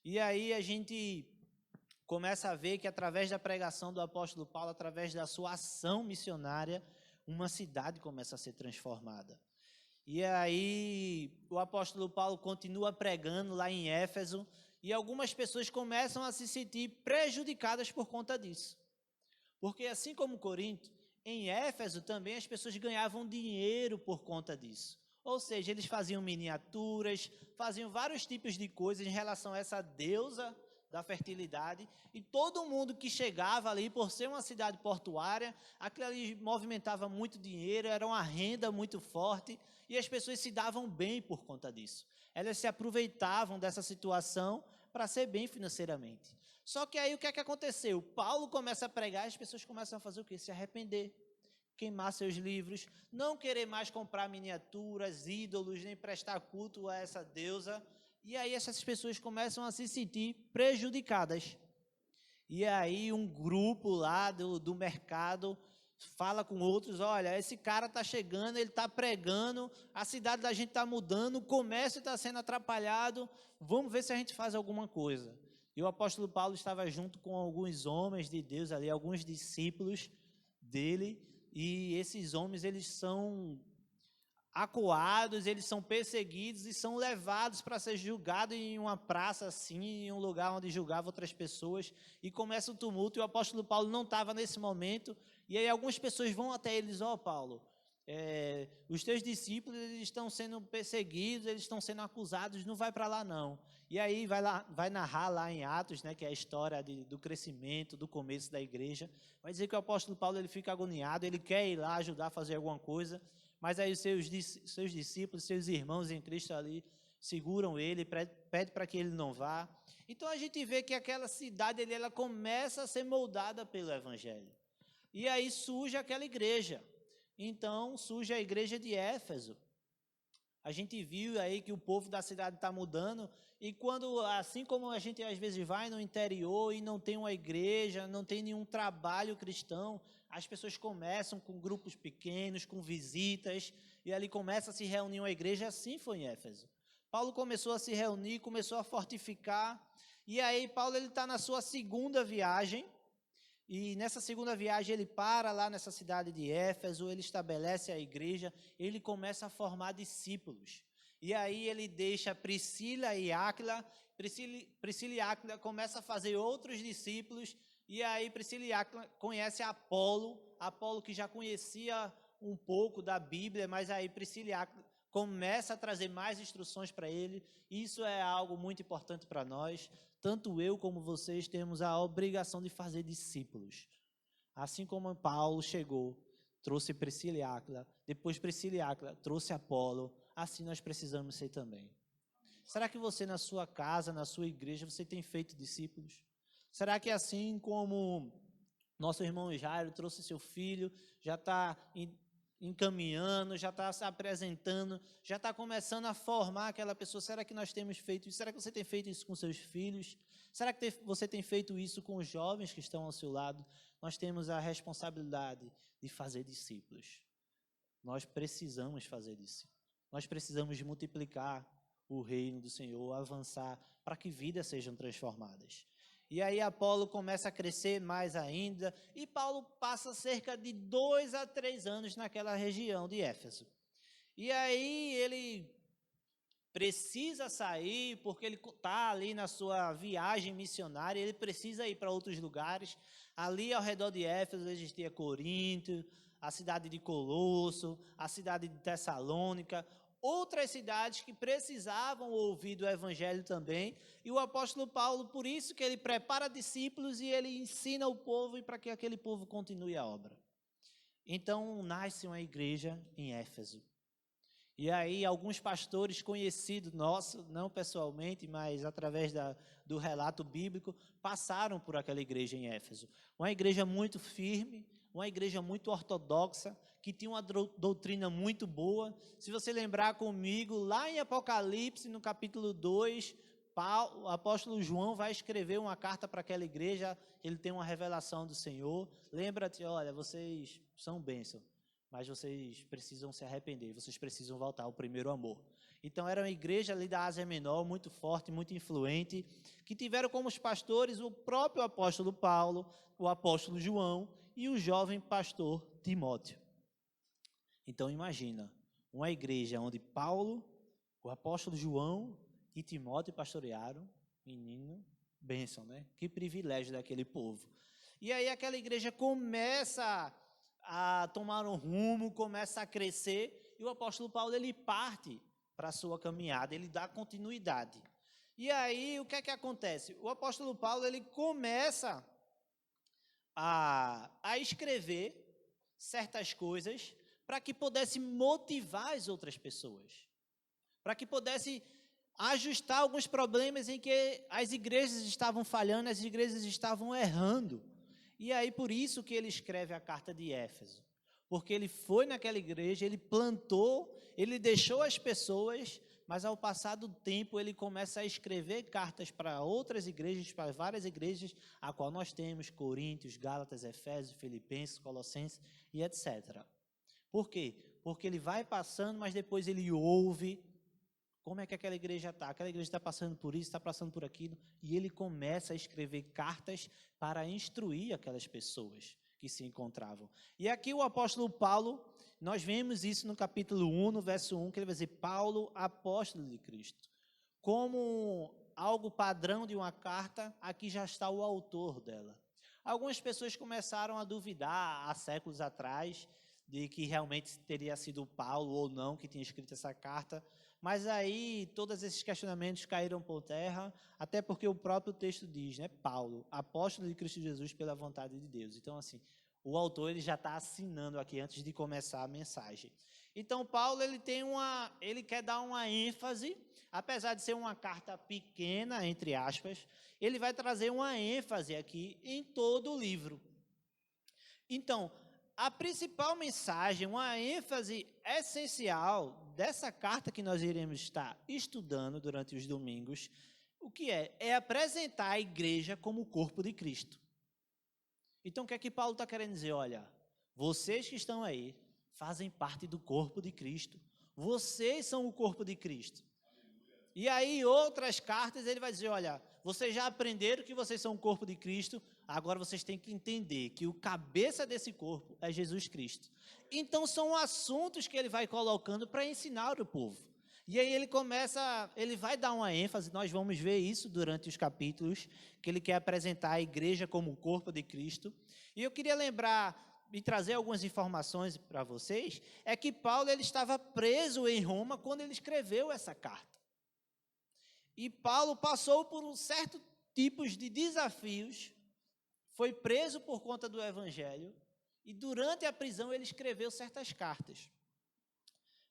E aí a gente começa a ver que através da pregação do apóstolo Paulo, através da sua ação missionária, uma cidade começa a ser transformada. E aí o apóstolo Paulo continua pregando lá em Éfeso e algumas pessoas começam a se sentir prejudicadas por conta disso. Porque assim como Corinto, em Éfeso também as pessoas ganhavam dinheiro por conta disso. Ou seja, eles faziam miniaturas, faziam vários tipos de coisas em relação a essa deusa da fertilidade, e todo mundo que chegava ali, por ser uma cidade portuária, aquilo ali movimentava muito dinheiro, era uma renda muito forte, e as pessoas se davam bem por conta disso. Elas se aproveitavam dessa situação para ser bem financeiramente. Só que aí o que é que aconteceu? Paulo começa a pregar e as pessoas começam a fazer o quê? Se arrepender, queimar seus livros, não querer mais comprar miniaturas, ídolos, nem prestar culto a essa deusa. E aí essas pessoas começam a se sentir prejudicadas. E aí um grupo lá do mercado fala com outros, olha, esse cara está chegando, ele está pregando, a cidade da gente está mudando, o comércio está sendo atrapalhado, vamos ver se a gente faz alguma coisa. E o apóstolo Paulo estava junto com alguns homens de Deus ali, alguns discípulos dele, e esses homens, eles são acuados, eles são perseguidos e são levados para ser julgados em uma praça assim, em um lugar onde julgava outras pessoas, e começa o tumulto, e o apóstolo Paulo não estava nesse momento, e aí algumas pessoas vão até eles, Paulo, os teus discípulos eles estão sendo perseguidos, eles estão sendo acusados, não vai para lá não. E aí vai narrar lá em Atos, né, que é a história do crescimento, do começo da igreja, vai dizer que o apóstolo Paulo ele fica agoniado, ele quer ir lá ajudar a fazer alguma coisa, mas aí os seus discípulos, seus irmãos em Cristo ali, seguram ele, pede para que ele não vá. Então a gente vê que aquela cidade ela começa a ser moldada pelo evangelho. E aí surge aquela igreja. Então surge a igreja de Éfeso. A gente viu aí que o povo da cidade está mudando, e quando, assim como a gente às vezes vai no interior e não tem uma igreja, não tem nenhum trabalho cristão, as pessoas começam com grupos pequenos, com visitas, e ali começa a se reunir uma igreja. Assim foi em Éfeso. Paulo começou a se reunir, começou a fortificar, e aí Paulo está na sua segunda viagem, e nessa segunda viagem ele para lá nessa cidade de Éfeso, ele estabelece a igreja, ele começa a formar discípulos. E aí ele deixa Priscila e Áquila. Priscila e Áquila começam a fazer outros discípulos. E aí Priscila e Áquila conhecem Apolo que já conhecia um pouco da Bíblia, mas aí Priscila e Áquila começa a trazer mais instruções para ele. Isso é algo muito importante para nós. Tanto eu como vocês temos a obrigação de fazer discípulos. Assim como Paulo chegou, trouxe Priscila e Áquila, depois Priscila e Áquila trouxe Apolo, assim nós precisamos ser também. Será que você na sua casa, na sua igreja, você tem feito discípulos? Será que assim como nosso irmão Jairo trouxe seu filho, já está encaminhando, já está se apresentando, já está começando a formar aquela pessoa? Será que nós temos feito isso? Será que você tem feito isso com seus filhos? Será que você tem feito isso com os jovens que estão ao seu lado? Nós temos a responsabilidade de fazer discípulos. Nós precisamos fazer discípulos. Nós precisamos multiplicar o reino do Senhor, avançar para que vidas sejam transformadas. E aí Apolo começa a crescer mais ainda, e Paulo passa cerca de 2 a 3 anos naquela região de Éfeso. E aí ele precisa sair, porque ele está ali na sua viagem missionária, ele precisa ir para outros lugares. Ali ao redor de Éfeso existia Corinto, a cidade de Colosso, a cidade de Tessalônica, outras cidades que precisavam ouvir do evangelho também, e o apóstolo Paulo, por isso que ele prepara discípulos e ele ensina o povo e para que aquele povo continue a obra. Então nasce uma igreja em Éfeso. E aí alguns pastores conhecidos nossos, não pessoalmente, mas através do relato bíblico, passaram por aquela igreja em Éfeso. Uma igreja muito firme, uma igreja muito ortodoxa, que tinha uma doutrina muito boa. Se você lembrar comigo, lá em Apocalipse, no capítulo 2, o apóstolo João vai escrever uma carta para aquela igreja, ele tem uma revelação do Senhor. Lembra-te, olha, vocês são bênção, mas vocês precisam se arrepender, vocês precisam voltar ao primeiro amor. Então era uma igreja ali da Ásia Menor, muito forte, muito influente, que tiveram como os pastores o próprio apóstolo Paulo, o apóstolo João e o jovem pastor Timóteo. Então imagina, uma igreja onde Paulo, o apóstolo João e Timóteo pastorearam, menino, bênção, né? Que privilégio daquele povo. E aí aquela igreja começa a tomar um rumo, começa a crescer, e o apóstolo Paulo ele parte para a sua caminhada, ele dá continuidade. E aí o que é que acontece? O apóstolo Paulo ele começa a escrever certas coisas para que pudesse motivar as outras pessoas, para que pudesse ajustar alguns problemas em que as igrejas estavam falhando, as igrejas estavam errando. E aí por isso que ele escreve a carta de Éfeso, porque ele foi naquela igreja, ele plantou, ele deixou as pessoas, mas ao passar do tempo ele começa a escrever cartas para outras igrejas, para várias igrejas, a qual nós temos Coríntios, Gálatas, Efésios, Filipenses, Colossenses e etc. Por quê? Porque ele vai passando, mas depois ele ouve como é que aquela igreja está. Aquela igreja está passando por isso, está passando por aquilo, e ele começa a escrever cartas para instruir aquelas pessoas que se encontravam. E aqui o apóstolo Paulo, nós vemos isso no capítulo 1, no verso 1, que ele vai dizer, Paulo, apóstolo de Cristo. Como algo padrão de uma carta, aqui já está o autor dela. Algumas pessoas começaram a duvidar há séculos atrás de que realmente teria sido Paulo ou não que tinha escrito essa carta, mas aí todos esses questionamentos caíram por terra, até porque o próprio texto diz, né, Paulo, apóstolo de Cristo Jesus pela vontade de Deus. Então, assim, o autor ele já está assinando aqui antes de começar a mensagem. Então, Paulo ele quer dar uma ênfase, apesar de ser uma carta pequena, entre aspas, ele vai trazer uma ênfase aqui em todo o livro. Então, a principal mensagem, uma ênfase essencial dessa carta que nós iremos estar estudando durante os domingos, o que é? É apresentar a igreja como o corpo de Cristo. Então, o que é que Paulo está querendo dizer? Olha, vocês que estão aí fazem parte do corpo de Cristo. Vocês são o corpo de Cristo. E aí, outras cartas, ele vai dizer, olha, vocês já aprenderam que vocês são o corpo de Cristo, agora vocês têm que entender que o cabeça desse corpo é Jesus Cristo. Então, são assuntos que ele vai colocando para ensinar o povo. E aí ele vai dar uma ênfase, nós vamos ver isso durante os capítulos, que ele quer apresentar a igreja como o corpo de Cristo. E eu queria lembrar e trazer algumas informações para vocês, é que Paulo ele estava preso em Roma quando ele escreveu essa carta. E Paulo passou por um certo tipos de desafios, foi preso por conta do evangelho, e durante a prisão ele escreveu certas cartas.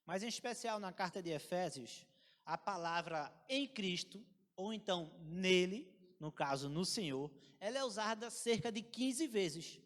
Mas em especial na carta de Efésios, a palavra em Cristo, ou então nele, no caso no Senhor, ela é usada cerca de 15 vezes.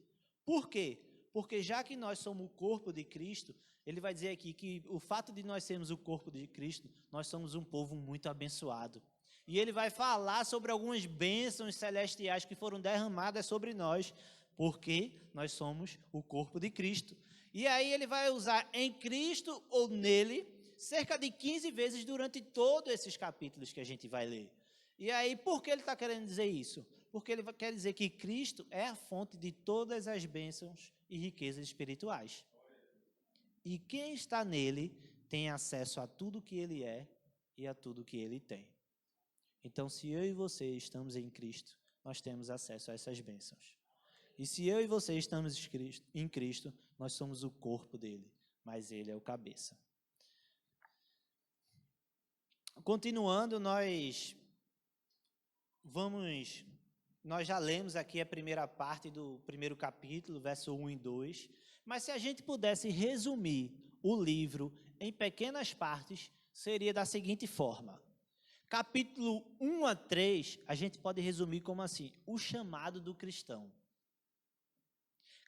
Por quê? Porque já que nós somos o corpo de Cristo, ele vai dizer aqui que o fato de nós sermos o corpo de Cristo, nós somos um povo muito abençoado. E ele vai falar sobre algumas bênçãos celestiais que foram derramadas sobre nós, porque nós somos o corpo de Cristo. E aí ele vai usar em Cristo ou nele, cerca de 15 vezes durante todos esses capítulos que a gente vai ler. E aí, por que ele está querendo dizer isso? Porque ele quer dizer que Cristo é a fonte de todas as bênçãos e riquezas espirituais. E quem está nele tem acesso a tudo que ele é e a tudo que ele tem. Então, se eu e você estamos em Cristo, nós temos acesso a essas bênçãos. E se eu e você estamos em Cristo, nós somos o corpo dele, mas ele é o cabeça. Continuando, nós já lemos aqui a primeira parte do primeiro capítulo, verso 1 e 2, mas se a gente pudesse resumir o livro em pequenas partes, seria da seguinte forma. Capítulo 1 a 3, a gente pode resumir como assim, o chamado do cristão.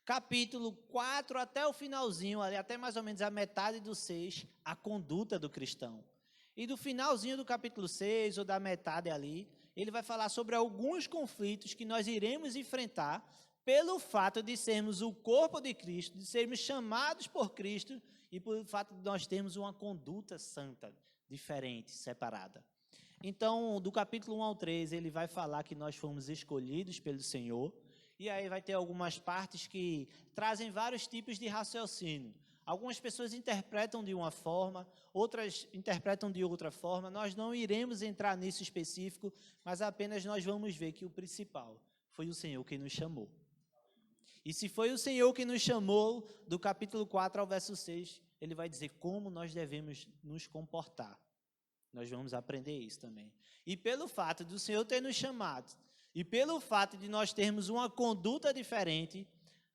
Capítulo 4 até o finalzinho, ali, até mais ou menos a metade do 6, a conduta do cristão. E do finalzinho do capítulo 6, ou da metade ali, ele vai falar sobre alguns conflitos que nós iremos enfrentar pelo fato de sermos o corpo de Cristo, de sermos chamados por Cristo e pelo fato de nós termos uma conduta santa, diferente, separada. Então, do capítulo 1 ao 3, ele vai falar que nós fomos escolhidos pelo Senhor, e aí vai ter algumas partes que trazem vários tipos de raciocínio. Algumas pessoas interpretam de uma forma, outras interpretam de outra forma. Nós não iremos entrar nisso específico, mas apenas nós vamos ver que o principal foi o Senhor que nos chamou. E se foi o Senhor que nos chamou, do capítulo 4 ao verso 6, ele vai dizer como nós devemos nos comportar. Nós vamos aprender isso também. E pelo fato do Senhor ter nos chamado, e pelo fato de nós termos uma conduta diferente,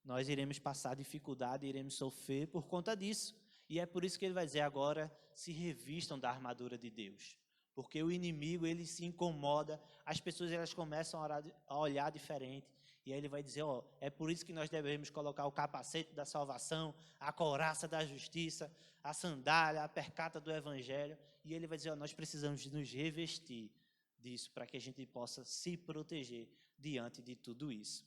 nós iremos passar dificuldade, iremos sofrer por conta disso. E é por isso que ele vai dizer agora, se revistam da armadura de Deus. Porque o inimigo, ele se incomoda, as pessoas elas começam a olhar diferente. E aí ele vai dizer, é por isso que nós devemos colocar o capacete da salvação, a couraça da justiça, a sandália, a percata do evangelho. E ele vai dizer, nós precisamos nos revestir disso para que a gente possa se proteger diante de tudo isso.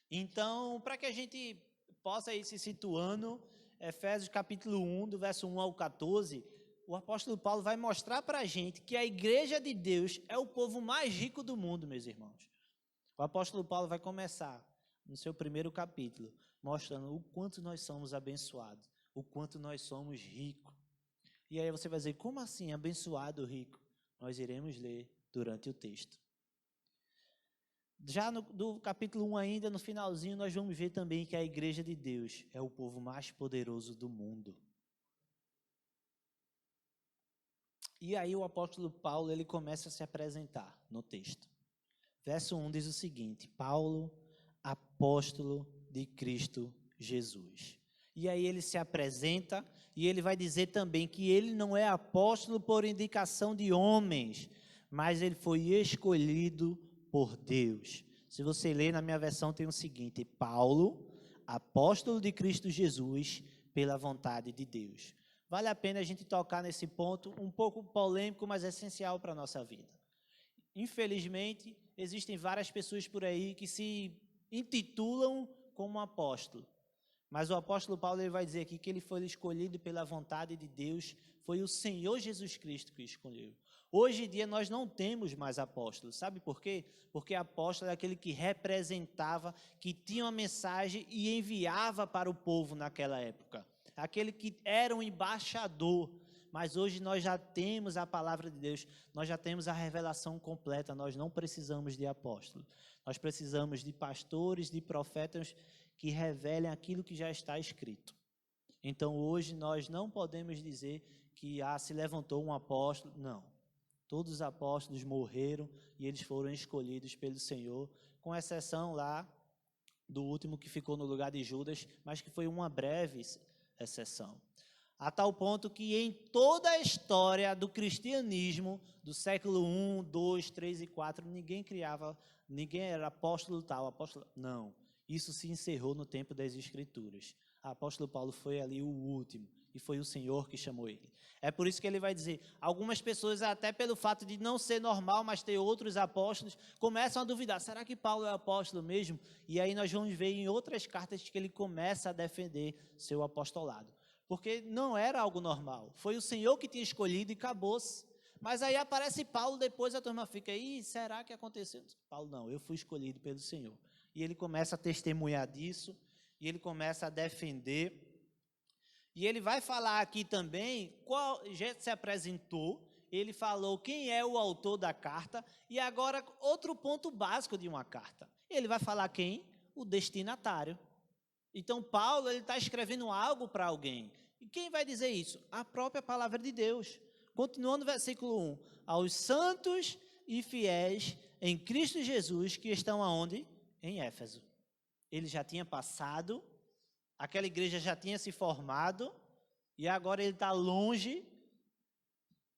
Então, para que a gente possa ir se situando, Efésios capítulo 1, do verso 1 ao 14, o apóstolo Paulo vai mostrar para a gente que a igreja de Deus é o povo mais rico do mundo, meus irmãos. O apóstolo Paulo vai começar, no seu primeiro capítulo, mostrando o quanto nós somos abençoados, o quanto nós somos ricos. E aí você vai dizer, como assim, abençoado, rico? Nós iremos ler durante o texto. Já do capítulo 1 ainda, no finalzinho, nós vamos ver também que a igreja de Deus é o povo mais poderoso do mundo. E aí o apóstolo Paulo, ele começa a se apresentar no texto. Verso 1 diz o seguinte, Paulo, apóstolo de Cristo Jesus. E aí ele se apresenta e ele vai dizer também que ele não é apóstolo por indicação de homens, mas ele foi escolhido por Deus. Se você ler na minha versão tem o seguinte, Paulo, apóstolo de Cristo Jesus, pela vontade de Deus. Vale a pena a gente tocar nesse ponto, um pouco polêmico, mas essencial para a nossa vida. Infelizmente, existem várias pessoas por aí que se intitulam como apóstolo. Mas o apóstolo Paulo ele vai dizer aqui que ele foi escolhido pela vontade de Deus, foi o Senhor Jesus Cristo que o escolheu. Hoje em dia nós não temos mais apóstolos, sabe por quê? Porque apóstolo é aquele que representava, que tinha uma mensagem e enviava para o povo naquela época. Aquele que era um embaixador. mas hoje nós já temos a palavra de Deus, nós já temos a revelação completa, nós não precisamos de apóstolos, nós precisamos de pastores, de profetas que revelem aquilo que já está escrito. Então hoje nós não podemos dizer que se levantou um apóstolo, não. Todos os apóstolos morreram e eles foram escolhidos pelo Senhor, com exceção lá do último que ficou no lugar de Judas, mas que foi uma breve exceção. A tal ponto que em toda a história do cristianismo, do século I, II, III e IV, ninguém era apóstolo tal, apóstolo... Não, isso se encerrou no tempo das Escrituras. O apóstolo Paulo foi ali o último, e foi o Senhor que chamou ele. É por isso que ele vai dizer, algumas pessoas, até pelo fato de não ser normal, mas ter outros apóstolos, começam a duvidar, será que Paulo é apóstolo mesmo? E aí nós vamos ver em outras cartas que ele começa a defender seu apostolado. Porque não era algo normal, foi o Senhor que tinha escolhido e acabou-se. Mas aí aparece Paulo, depois a turma fica, será que aconteceu? Paulo, não, eu fui escolhido pelo Senhor. E ele começa a testemunhar disso, e ele começa a defender. E ele vai falar aqui também, já se apresentou, ele falou quem é o autor da carta, e agora outro ponto básico de uma carta. Ele vai falar quem? O destinatário. Então Paulo está escrevendo algo para alguém. E quem vai dizer isso? A própria palavra de Deus. Continuando no versículo 1. Aos santos e fiéis em Cristo Jesus que estão aonde? Em Éfeso. Ele já tinha passado, aquela igreja já tinha se formado, e agora ele está longe,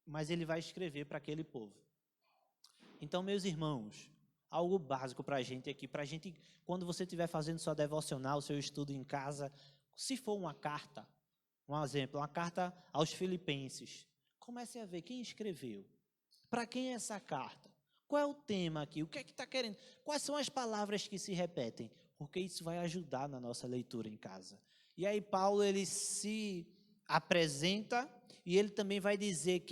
mas ele vai escrever para aquele povo. Então, meus irmãos, algo básico para a gente aqui, quando você estiver fazendo sua devocional, seu estudo em casa, se for uma carta, um exemplo, uma carta aos Filipenses, comece a ver quem escreveu, para quem é essa carta, qual é o tema aqui, o que é que está querendo, quais são as palavras que se repetem, porque isso vai ajudar na nossa leitura em casa. E aí Paulo, ele se apresenta e ele também vai dizer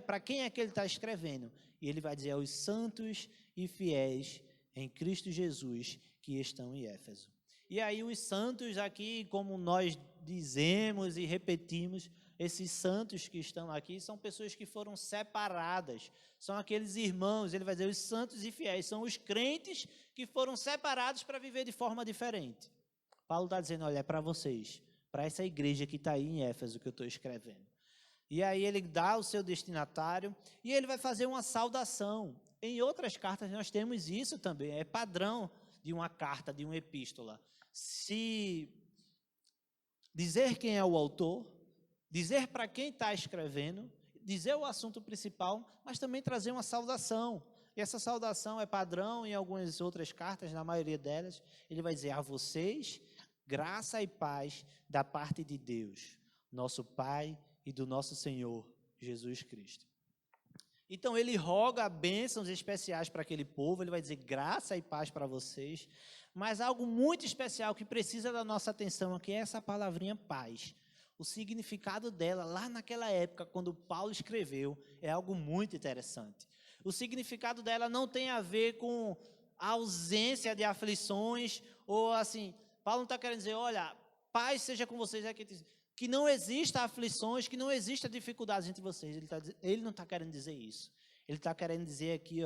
para quem é que ele está escrevendo. E ele vai dizer aos santos e fiéis em Cristo Jesus que estão em Éfeso. E aí os santos aqui, como nós dizemos e repetimos, esses santos que estão aqui são pessoas que foram separadas, são aqueles irmãos, ele vai dizer os santos e fiéis, são os crentes que foram separados para viver de forma diferente. Paulo está dizendo, olha, é para vocês, para essa igreja que está aí em Éfeso que eu estou escrevendo. E aí ele dá o seu destinatário e ele vai fazer uma saudação. Em outras cartas nós temos isso também, é padrão de uma carta, de uma epístola. Se dizer quem é o autor, dizer para quem está escrevendo, dizer o assunto principal, mas também trazer uma saudação. E essa saudação é padrão em algumas outras cartas, na maioria delas. Ele vai dizer a vocês, graça e paz da parte de Deus, nosso Pai e do nosso Senhor Jesus Cristo. Então ele roga bênçãos especiais para aquele povo, ele vai dizer graça e paz para vocês, mas algo muito especial que precisa da nossa atenção aqui é essa palavrinha paz. O significado dela, lá naquela época, quando Paulo escreveu, é algo muito interessante. O significado dela não tem a ver com a ausência de aflições, ou assim, Paulo não está querendo dizer, olha, paz seja com vocês, que não exista aflições, que não exista dificuldades entre vocês. Ele não está querendo dizer isso. Ele está querendo dizer aqui,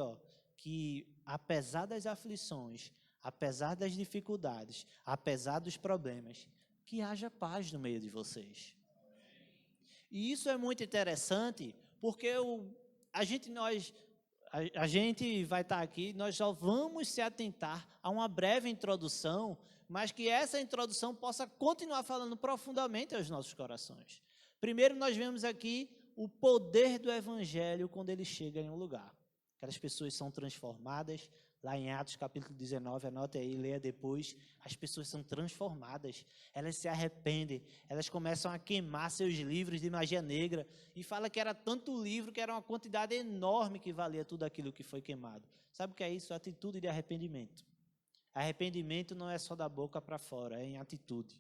que apesar das aflições, apesar das dificuldades, apesar dos problemas, que haja paz no meio de vocês. E isso é muito interessante, porque a gente vai estar aqui, nós só vamos se atentar a uma breve introdução, mas que essa introdução possa continuar falando profundamente aos nossos corações. Primeiro, nós vemos aqui o poder do Evangelho quando ele chega em um lugar. Aquelas pessoas são transformadas. Lá em Atos capítulo 19, anote aí, leia depois, as pessoas são transformadas, elas se arrependem, elas começam a queimar seus livros de magia negra, e fala que era tanto livro, que era uma quantidade enorme que valia tudo aquilo que foi queimado. Sabe o que é isso? Atitude de arrependimento. Arrependimento não é só da boca para fora, é em atitude.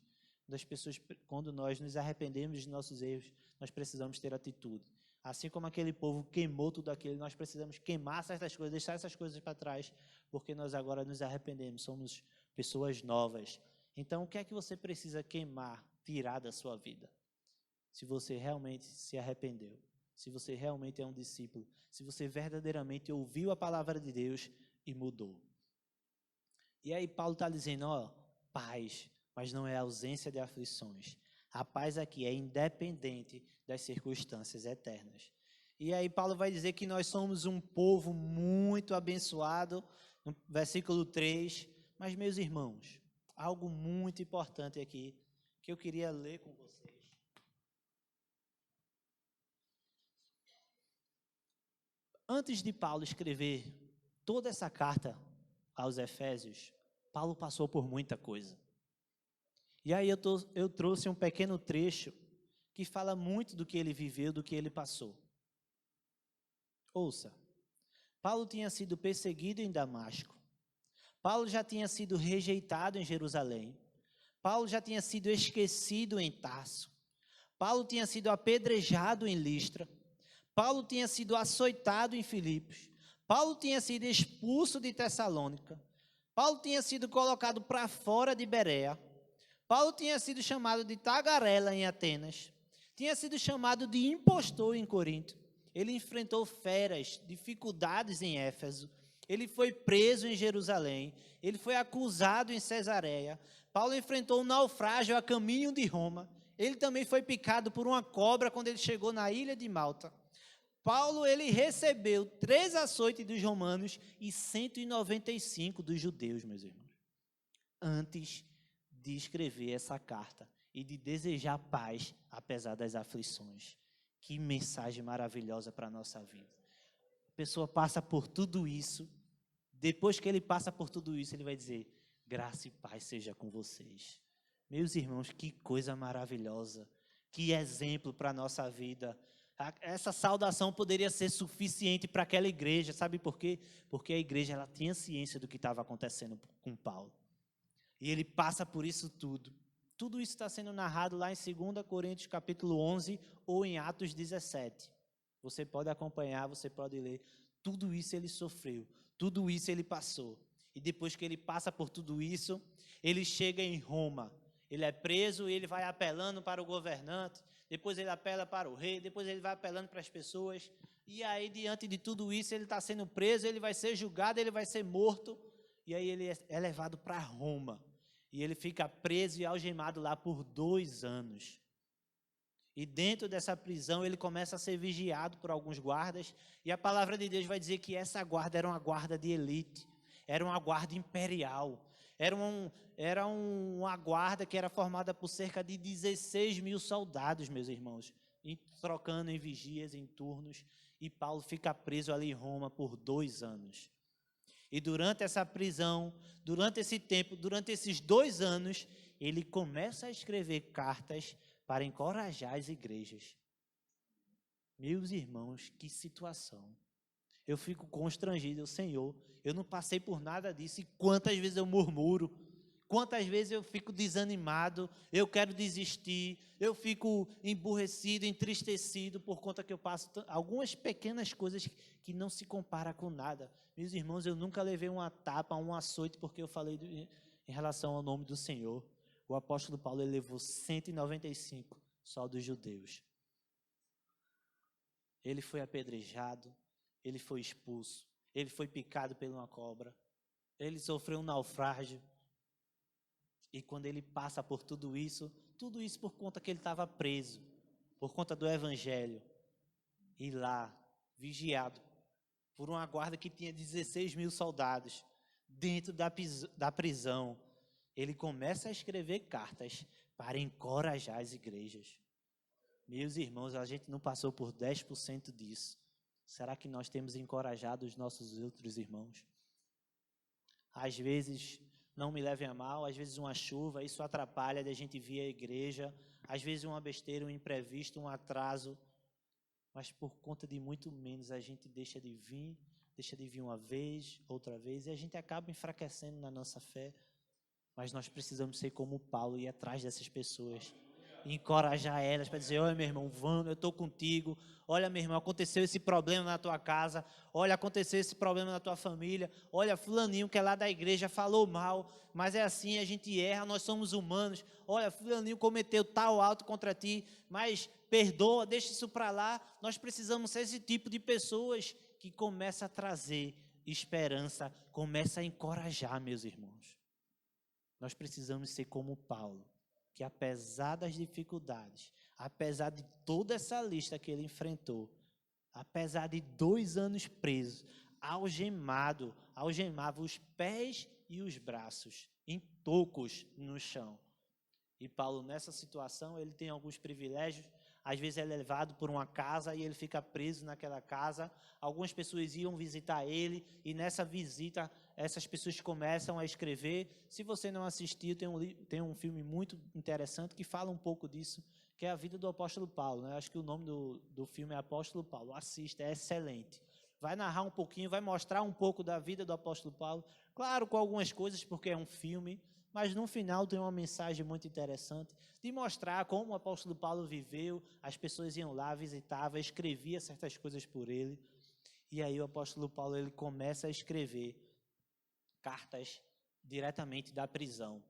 Quando nós nos arrependemos dos nossos erros, nós precisamos ter atitude. Assim como aquele povo queimou tudo aquilo, nós precisamos queimar certas coisas, deixar essas coisas para trás, porque nós agora nos arrependemos, somos pessoas novas. Então, o que é que você precisa queimar, tirar da sua vida? se você realmente se arrependeu, se você realmente é um discípulo, se você verdadeiramente ouviu a palavra de Deus e mudou. E aí Paulo está dizendo, paz, mas não é ausência de aflições. A paz aqui é independente das circunstâncias eternas. E aí Paulo vai dizer que nós somos um povo muito abençoado, no versículo 3. Mas, meus irmãos, algo muito importante aqui, que eu queria ler com vocês. Antes de Paulo escrever toda essa carta aos Efésios, Paulo passou por muita coisa. E aí eu trouxe um pequeno trecho que fala muito do que ele viveu, do que ele passou. Ouça, Paulo tinha sido perseguido em Damasco. Paulo já tinha sido rejeitado em Jerusalém. Paulo já tinha sido esquecido em Tarso. Paulo tinha sido apedrejado em Listra. Paulo tinha sido açoitado em Filipos. Paulo tinha sido expulso de Tessalônica. Paulo tinha sido colocado para fora de Bereia. Paulo tinha sido chamado de tagarela em Atenas. Tinha sido chamado de impostor em Corinto. Ele enfrentou feras, dificuldades em Éfeso. Ele foi preso em Jerusalém. Ele foi acusado em Cesareia. Paulo enfrentou um naufrágio a caminho de Roma. Ele também foi picado por uma cobra quando ele chegou na ilha de Malta. Paulo, ele recebeu 3 açoites dos romanos e 195 dos judeus, meus irmãos, antes de escrever essa carta e de desejar paz, apesar das aflições. Que mensagem maravilhosa para a nossa vida. A pessoa passa por tudo isso, depois que ele passa por tudo isso, ele vai dizer, graça e paz seja com vocês. Meus irmãos, que coisa maravilhosa, que exemplo para a nossa vida. Essa saudação poderia ser suficiente para aquela igreja, sabe por quê? Porque a igreja ela tinha ciência do que estava acontecendo com Paulo. E ele passa por isso tudo. Tudo isso está sendo narrado lá em 2 Coríntios capítulo 11 ou em Atos 17. Você pode acompanhar, você pode ler. Tudo isso ele sofreu, tudo isso ele passou. E depois que ele passa por tudo isso, ele chega em Roma. Ele é preso e ele vai apelando para o governante. Depois ele apela para o rei, depois ele vai apelando para as pessoas, e aí diante de tudo isso ele está sendo preso, ele vai ser julgado, ele vai ser morto, e aí ele é levado para Roma, e ele fica preso e algemado lá por 2 anos, e dentro dessa prisão ele começa a ser vigiado por alguns guardas, e a palavra de Deus vai dizer que essa guarda era uma guarda de elite, era uma guarda imperial, era uma guarda que era formada por cerca de 16 mil soldados, meus irmãos, trocando em vigias, em turnos, e Paulo fica preso ali em Roma por 2 anos. E durante essa prisão, durante esse tempo, durante esses 2 anos, ele começa a escrever cartas para encorajar as igrejas. Meus irmãos, que situação. Eu fico constrangido, Senhor, eu não passei por nada disso, e quantas vezes eu murmuro, quantas vezes eu fico desanimado, eu quero desistir, eu fico emburrecido, entristecido, por conta que eu passo algumas pequenas coisas que não se compara com nada. Meus irmãos, eu nunca levei uma tapa, um açoite, porque eu falei em relação ao nome do Senhor. O apóstolo Paulo ele levou 195 só dos judeus. Ele foi apedrejado, ele foi expulso, ele foi picado por uma cobra, ele sofreu um naufrágio. E quando ele passa por tudo isso por conta que ele estava preso, por conta do evangelho, e lá, vigiado por uma guarda que tinha 16 mil soldados, dentro da prisão, ele começa a escrever cartas para encorajar as igrejas. Meus irmãos, a gente não passou por 10% disso. Será que nós temos encorajado os nossos outros irmãos? Às vezes, não me levem a mal, às vezes uma chuva, isso atrapalha de a gente vir à igreja, às vezes uma besteira, um imprevisto, um atraso, mas por conta de muito menos a gente deixa de vir uma vez, outra vez, e a gente acaba enfraquecendo na nossa fé. Mas nós precisamos ser como Paulo e ir atrás dessas pessoas encorajar elas para dizer, olha, meu irmão, vamos, eu estou contigo. Olha, meu irmão, aconteceu esse problema na tua casa. Olha, aconteceu esse problema na tua família. Olha, fulaninho que é lá da igreja falou mal, mas é assim, a gente erra, nós somos humanos. Olha, fulaninho cometeu tal ato contra ti, mas perdoa, deixa isso para lá. Nós precisamos ser esse tipo de pessoas que começa a trazer esperança, começa a encorajar, meus irmãos. Nós precisamos ser como Paulo, que apesar das dificuldades, apesar de toda essa lista que ele enfrentou, apesar de 2 anos preso, algemava os pés e os braços, em tocos no chão. E Paulo, nessa situação, ele tem alguns privilégios. Às vezes é levado por uma casa e ele fica preso naquela casa. Algumas pessoas iam visitar ele e nessa visita essas pessoas começam a escrever. Se você não assistiu, tem um filme muito interessante que fala um pouco disso, que é a vida do apóstolo Paulo, né? Acho que o nome do filme é Apóstolo Paulo. Assista, é excelente. Vai narrar um pouquinho, vai mostrar um pouco da vida do apóstolo Paulo. Claro, com algumas coisas, porque é um filme, mas no final tem uma mensagem muito interessante de mostrar como o apóstolo Paulo viveu. As pessoas iam lá, visitavam, escrevia certas coisas por ele. E aí o apóstolo Paulo ele começa a escrever cartas diretamente da prisão.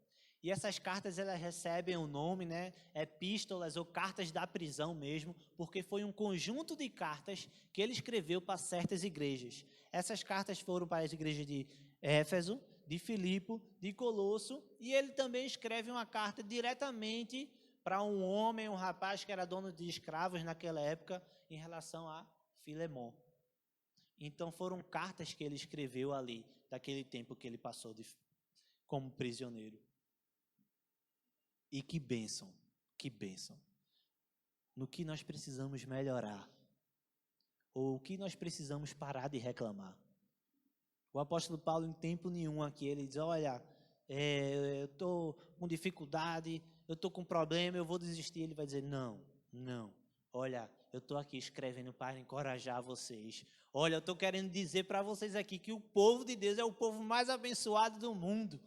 E essas cartas elas recebem o nome, né, epístolas ou cartas da prisão mesmo, porque foi um conjunto de cartas que ele escreveu para certas igrejas. Essas cartas foram para as igrejas de Éfeso, de Filipe, de Colosso, e ele também escreve uma carta diretamente para um homem, um rapaz que era dono de escravos naquela época, em relação a Filemon. Então foram cartas que ele escreveu ali, daquele tempo que ele passou como prisioneiro. E que bênção, que bênção. No que nós precisamos melhorar, ou o que nós precisamos parar de reclamar. O apóstolo Paulo, em tempo nenhum aqui, ele diz, olha, eu estou com dificuldade, eu estou com problema, eu vou desistir. Ele vai dizer, não, olha, eu estou aqui escrevendo para encorajar vocês. Olha, eu estou querendo dizer para vocês aqui que o povo de Deus é o povo mais abençoado do mundo.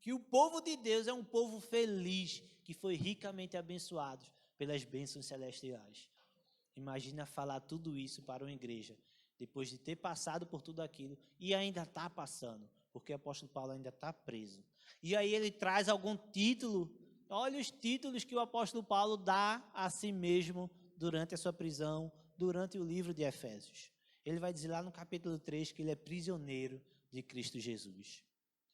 Que o povo de Deus é um povo feliz, que foi ricamente abençoado pelas bênçãos celestiais. Imagina falar tudo isso para uma igreja, depois de ter passado por tudo aquilo, e ainda está passando, porque o apóstolo Paulo ainda está preso. E aí ele traz algum título, olha os títulos que o apóstolo Paulo dá a si mesmo durante a sua prisão, durante o livro de Efésios. Ele vai dizer lá no capítulo 3 que ele é prisioneiro de Cristo Jesus.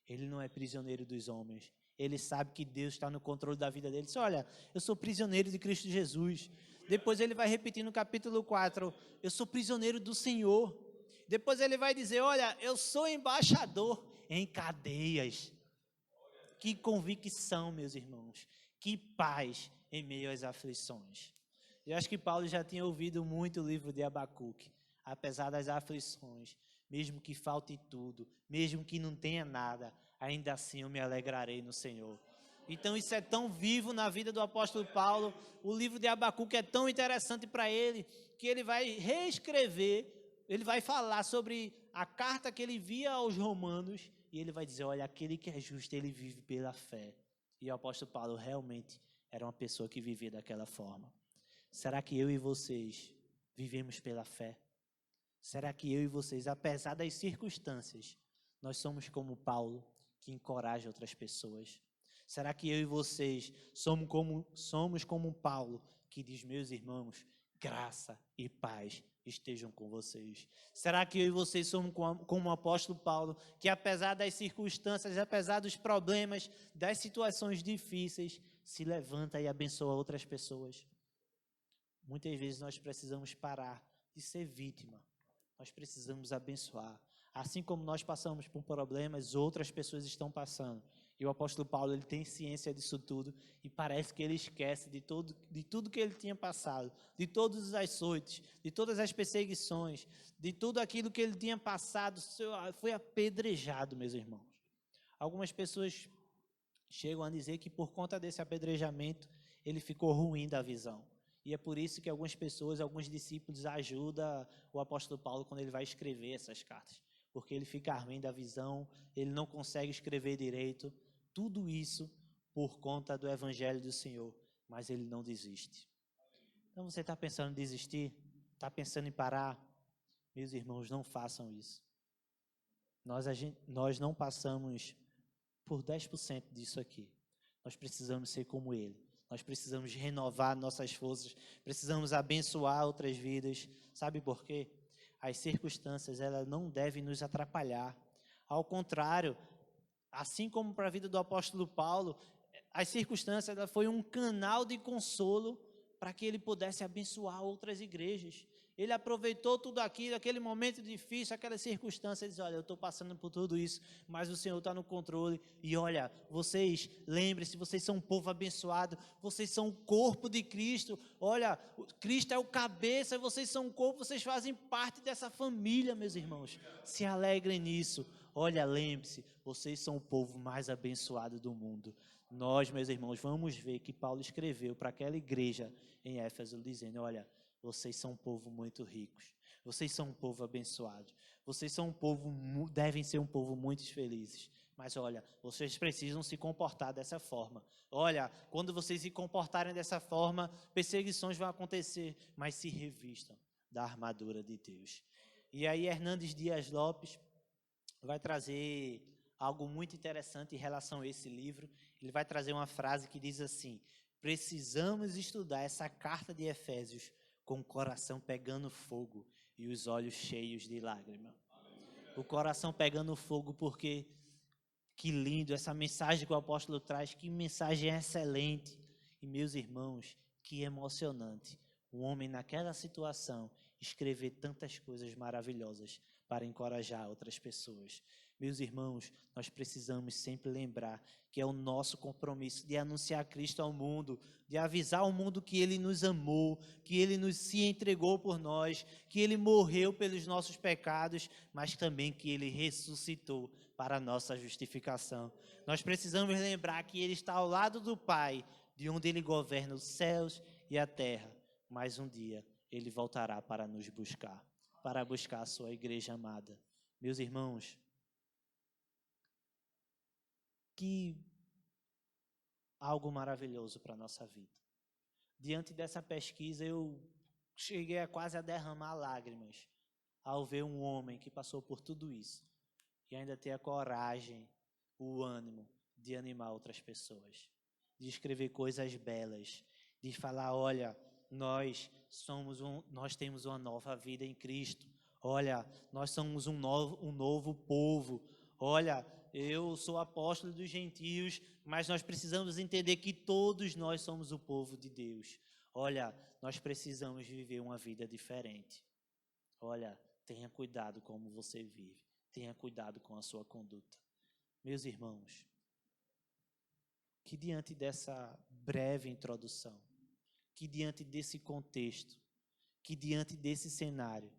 Ele não é prisioneiro dos homens. Ele sabe que Deus está no controle da vida dele. Ele diz, olha, eu sou prisioneiro de Cristo Jesus. Depois ele vai repetir no capítulo 4, eu sou prisioneiro do Senhor. Depois ele vai dizer, olha, eu sou embaixador em cadeias. Que convicção, meus irmãos. Que paz em meio às aflições. Eu acho que Paulo já tinha ouvido muito o livro de Abacuque. Apesar das aflições, mesmo que falte tudo, mesmo que não tenha nada, ainda assim eu me alegrarei no Senhor. Então isso é tão vivo na vida do apóstolo Paulo, o livro de Abacuque é tão interessante para ele, que ele vai reescrever, ele vai falar sobre a carta que ele via aos romanos, e ele vai dizer, olha, aquele que é justo, ele vive pela fé. E o apóstolo Paulo realmente era uma pessoa que vivia daquela forma. Será que eu e vocês vivemos pela fé? Será que eu e vocês, apesar das circunstâncias, nós somos como Paulo, que encoraja outras pessoas? Será que eu e vocês somos como Paulo, que diz, meus irmãos, graça e paz estejam com vocês? Será que eu e vocês somos como o apóstolo Paulo, que apesar das circunstâncias, apesar dos problemas, das situações difíceis, se levanta e abençoa outras pessoas? Muitas vezes nós precisamos parar de ser vítima. Nós precisamos abençoar. Assim como nós passamos por problemas, outras pessoas estão passando. E o apóstolo Paulo, ele tem ciência disso tudo e parece que ele esquece de tudo que ele tinha passado, de todos os açoites, de todas as perseguições, de tudo aquilo que ele tinha passado. Foi apedrejado, meus irmãos. Algumas pessoas chegam a dizer que por conta desse apedrejamento, ele ficou ruim da visão. E é por isso que algumas pessoas, alguns discípulos ajudam o apóstolo Paulo quando ele vai escrever essas cartas. Porque ele fica ruim da visão, ele não consegue escrever direito. Tudo isso por conta do Evangelho do Senhor. mas ele não desiste. Então você está pensando em desistir? Está pensando em parar? Meus irmãos, não façam isso. Nós não passamos por 10% disso aqui. Nós precisamos ser como ele. Nós precisamos renovar nossas forças. Precisamos abençoar outras vidas. Sabe por quê? As circunstâncias, elas não devem nos atrapalhar. Ao contrário, assim como para a vida do apóstolo Paulo, as circunstâncias ela foi um canal de consolo para que ele pudesse abençoar outras igrejas. Ele aproveitou tudo aquilo, aquele momento difícil, aquela circunstância, ele diz, olha, eu estou passando por tudo isso, mas o Senhor está no controle, e olha, vocês, lembrem-se, vocês são um povo abençoado, vocês são o corpo de Cristo, olha, Cristo é o cabeça, vocês são o corpo, vocês fazem parte dessa família, meus irmãos, se alegrem nisso, olha, lembre-se, vocês são o povo mais abençoado do mundo. Nós, meus irmãos, vamos ver que Paulo escreveu para aquela igreja em Éfeso, dizendo, olha, vocês são um povo muito ricos, vocês são um povo abençoado, vocês são um povo, devem ser um povo muito felizes, mas olha, vocês precisam se comportar dessa forma. Olha, quando vocês se comportarem dessa forma, perseguições vão acontecer, mas se revistam da armadura de Deus. E aí Hernandes Dias Lopes vai trazer algo muito interessante em relação a esse livro. Ele vai trazer uma frase que diz assim: precisamos estudar essa carta de Efésios com o coração pegando fogo e os olhos cheios de lágrima. O coração pegando fogo, porque que lindo essa mensagem que o apóstolo traz, que mensagem excelente. E meus irmãos, que emocionante um homem naquela situação escrever tantas coisas maravilhosas para encorajar outras pessoas. Meus irmãos, nós precisamos sempre lembrar que é o nosso compromisso de anunciar Cristo ao mundo, de avisar ao mundo que Ele nos amou, que Ele nos se entregou por nós, que Ele morreu pelos nossos pecados, mas também que Ele ressuscitou para a nossa justificação. Nós precisamos lembrar que Ele está ao lado do Pai, de onde Ele governa os céus e a terra, mas um dia Ele voltará para nos buscar, para buscar a sua igreja amada. Meus irmãos, que algo maravilhoso para a nossa vida. Diante dessa pesquisa, eu cheguei a quase a derramar lágrimas ao ver um homem que passou por tudo isso e ainda ter a coragem, o ânimo de animar outras pessoas, de escrever coisas belas, de falar, olha, nós temos uma nova vida em Cristo. Olha, nós somos um novo povo. Olha, eu sou apóstolo dos gentios, mas nós precisamos entender que todos nós somos o povo de Deus. Olha, nós precisamos viver uma vida diferente. Olha, tenha cuidado como você vive. Tenha cuidado com a sua conduta. Meus irmãos, que diante dessa breve introdução, que diante desse contexto, que diante desse cenário,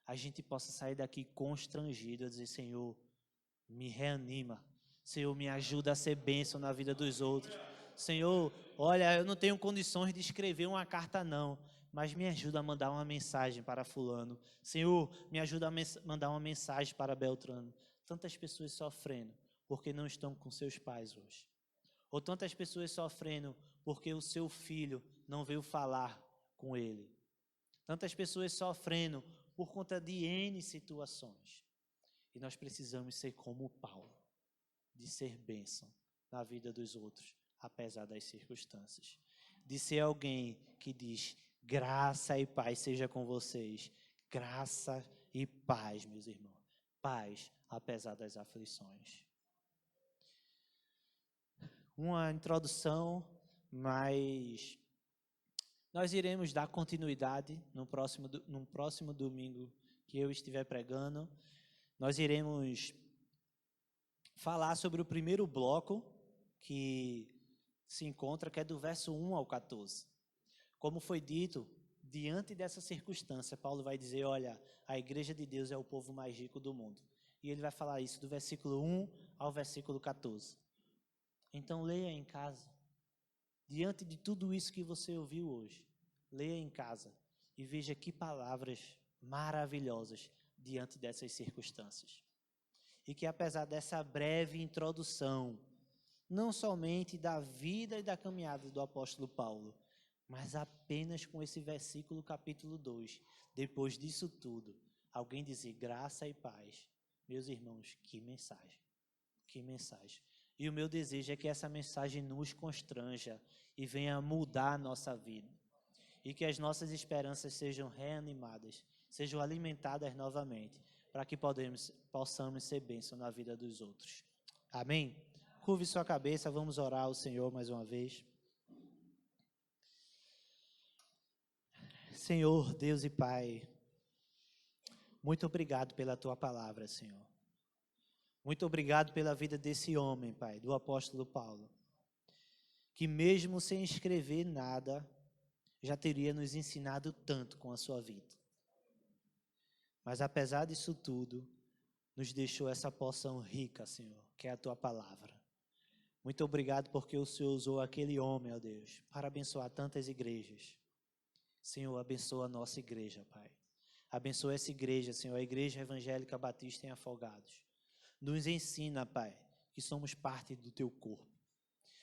a gente possa sair daqui constrangido a dizer, Senhor, me reanima. Senhor, me ajuda a ser bênção na vida dos outros. Senhor, olha, eu não tenho condições de escrever uma carta não, mas me ajuda a mandar uma mensagem para fulano. Senhor, me ajuda a mandar uma mensagem para Beltrano. Tantas pessoas sofrendo porque não estão com seus pais hoje. Ou tantas pessoas sofrendo porque o seu filho não veio falar com ele. Tantas pessoas sofrendo por conta de N situações. E nós precisamos ser como Paulo, de ser bênção na vida dos outros, apesar das circunstâncias. De ser alguém que diz, graça e paz seja com vocês. Graça e paz, meus irmãos. Paz, apesar das aflições. Uma introdução, mas nós iremos dar continuidade no próximo domingo que eu estiver pregando. Nós iremos falar sobre o primeiro bloco que se encontra, que é do verso 1 ao 14. Como foi dito, diante dessa circunstância, Paulo vai dizer, olha, a igreja de Deus é o povo mais rico do mundo. E ele vai falar isso do versículo 1 ao versículo 14. Então leia em casa. Diante de tudo isso que você ouviu hoje, leia em casa e veja que palavras maravilhosas diante dessas circunstâncias. E que apesar dessa breve introdução, não somente da vida e da caminhada do apóstolo Paulo, mas apenas com esse versículo capítulo 2. Depois disso tudo, alguém dizer graça e paz. Meus irmãos, que mensagem, que mensagem. E o meu desejo é que essa mensagem nos constranja e venha mudar a nossa vida. E que as nossas esperanças sejam reanimadas, sejam alimentadas novamente, para que possamos ser bênção na vida dos outros. Amém? Curve sua cabeça, vamos orar ao Senhor mais uma vez. Senhor, Deus e Pai, muito obrigado pela Tua palavra, Senhor. Muito obrigado pela vida desse homem, Pai, do apóstolo Paulo, que mesmo sem escrever nada, já teria nos ensinado tanto com a sua vida. Mas apesar disso tudo, nos deixou essa porção rica, Senhor, que é a Tua palavra. Muito obrigado porque o Senhor usou aquele homem, ó Deus, para abençoar tantas igrejas. Senhor, abençoa a nossa igreja, Pai. Abençoa essa igreja, Senhor, a Igreja Evangélica Batista em Afogados. Nos ensina, Pai, que somos parte do Teu corpo.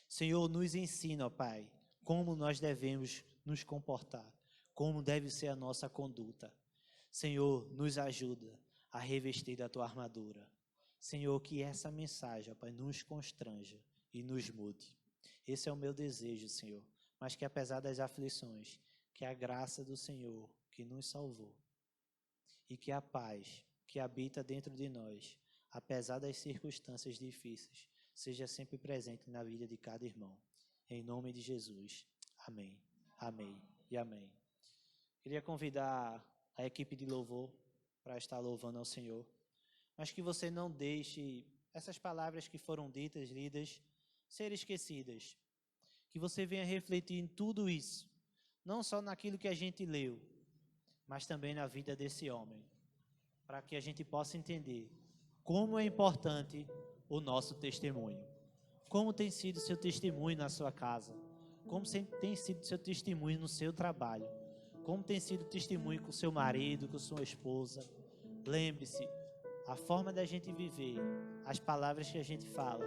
Senhor, nos ensina, Pai, como nós devemos nos comportar, como deve ser a nossa conduta. Senhor, nos ajuda a revestir da Tua armadura. Senhor, que essa mensagem, Pai, nos constranja e nos mude. Esse é o meu desejo, Senhor, mas que apesar das aflições, que a graça do Senhor que nos salvou e que a paz que habita dentro de nós, apesar das circunstâncias difíceis, seja sempre presente na vida de cada irmão. Em nome de Jesus. Amém. Amém e amém. Queria convidar a equipe de louvor para estar louvando ao Senhor, mas que você não deixe essas palavras que foram ditas, lidas, ser esquecidas. Que você venha refletir em tudo isso, não só naquilo que a gente leu, mas também na vida desse homem, para que a gente possa entender como é importante o nosso testemunho. Como tem sido seu testemunho na sua casa, como tem sido seu testemunho no seu trabalho, como tem sido testemunho com seu marido, com sua esposa. Lembre-se, a forma da gente viver, as palavras que a gente fala,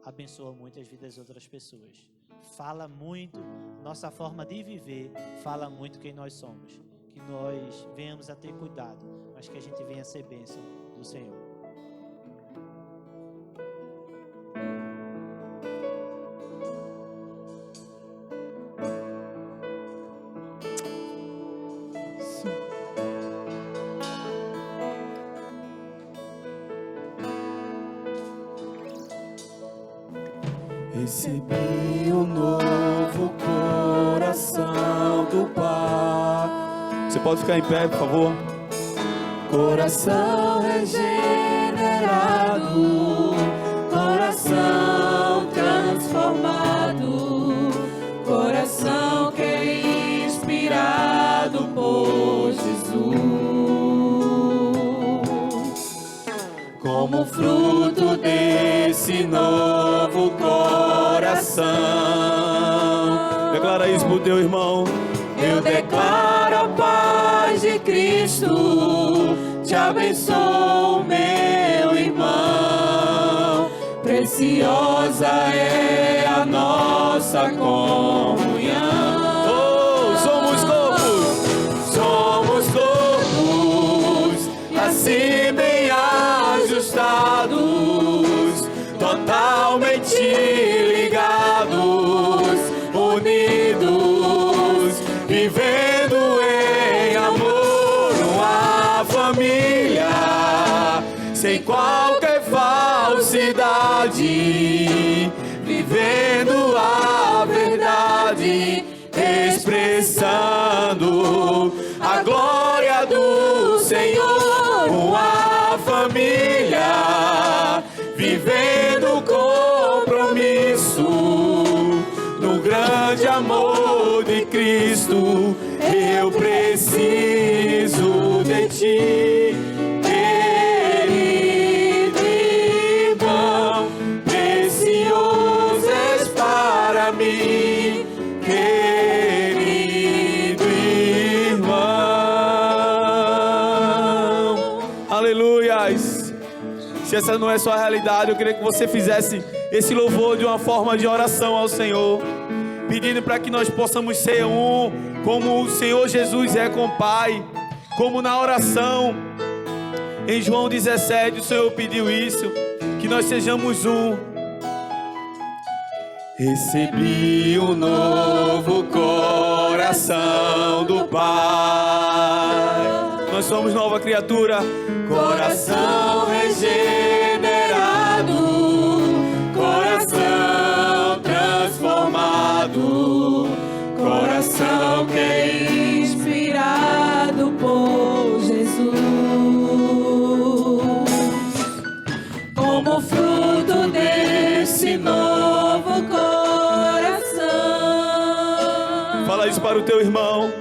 abençoa muito as vidas das outras pessoas. Fala muito, nossa forma de viver, fala muito quem nós somos. Que nós venhamos a ter cuidado, mas que a gente venha a ser bênção do Senhor. Recebi um novo coração do Pai. Você pode ficar em pé, por favor? Coração regenerado, coração transformado, coração que é inspirado por Jesus. Como fruto desse novo coração, Declara isso pro teu irmão. eu declaro a paz de Cristo, te abençoo, meu irmão. Preciosa é a nossa comunhão. Oh, somos corpos, assim bem ajustados, totalmente ligados, unidos, vivendo em amor, uma família, sem qualquer falsidade, vivendo a verdade, expressando a glória do Senhor, uma família, vivendo compromisso no grande amor de Cristo. Eu preciso de ti, querido irmão, precioso és para mim, querido irmão. Aleluias. Se essa não é sua realidade, eu queria que você fizesse esse louvor de uma forma de oração ao Senhor, pedindo para que nós possamos ser um, como o Senhor Jesus é com o Pai, como na oração em João 17 o Senhor pediu isso, que nós sejamos um. Recebi um novo coração do Pai. Nós somos nova criatura. Coração regenerado, coração transformado, coração que é Inspirado por Jesus, como fruto desse novo coração. Fala isso para o teu irmão.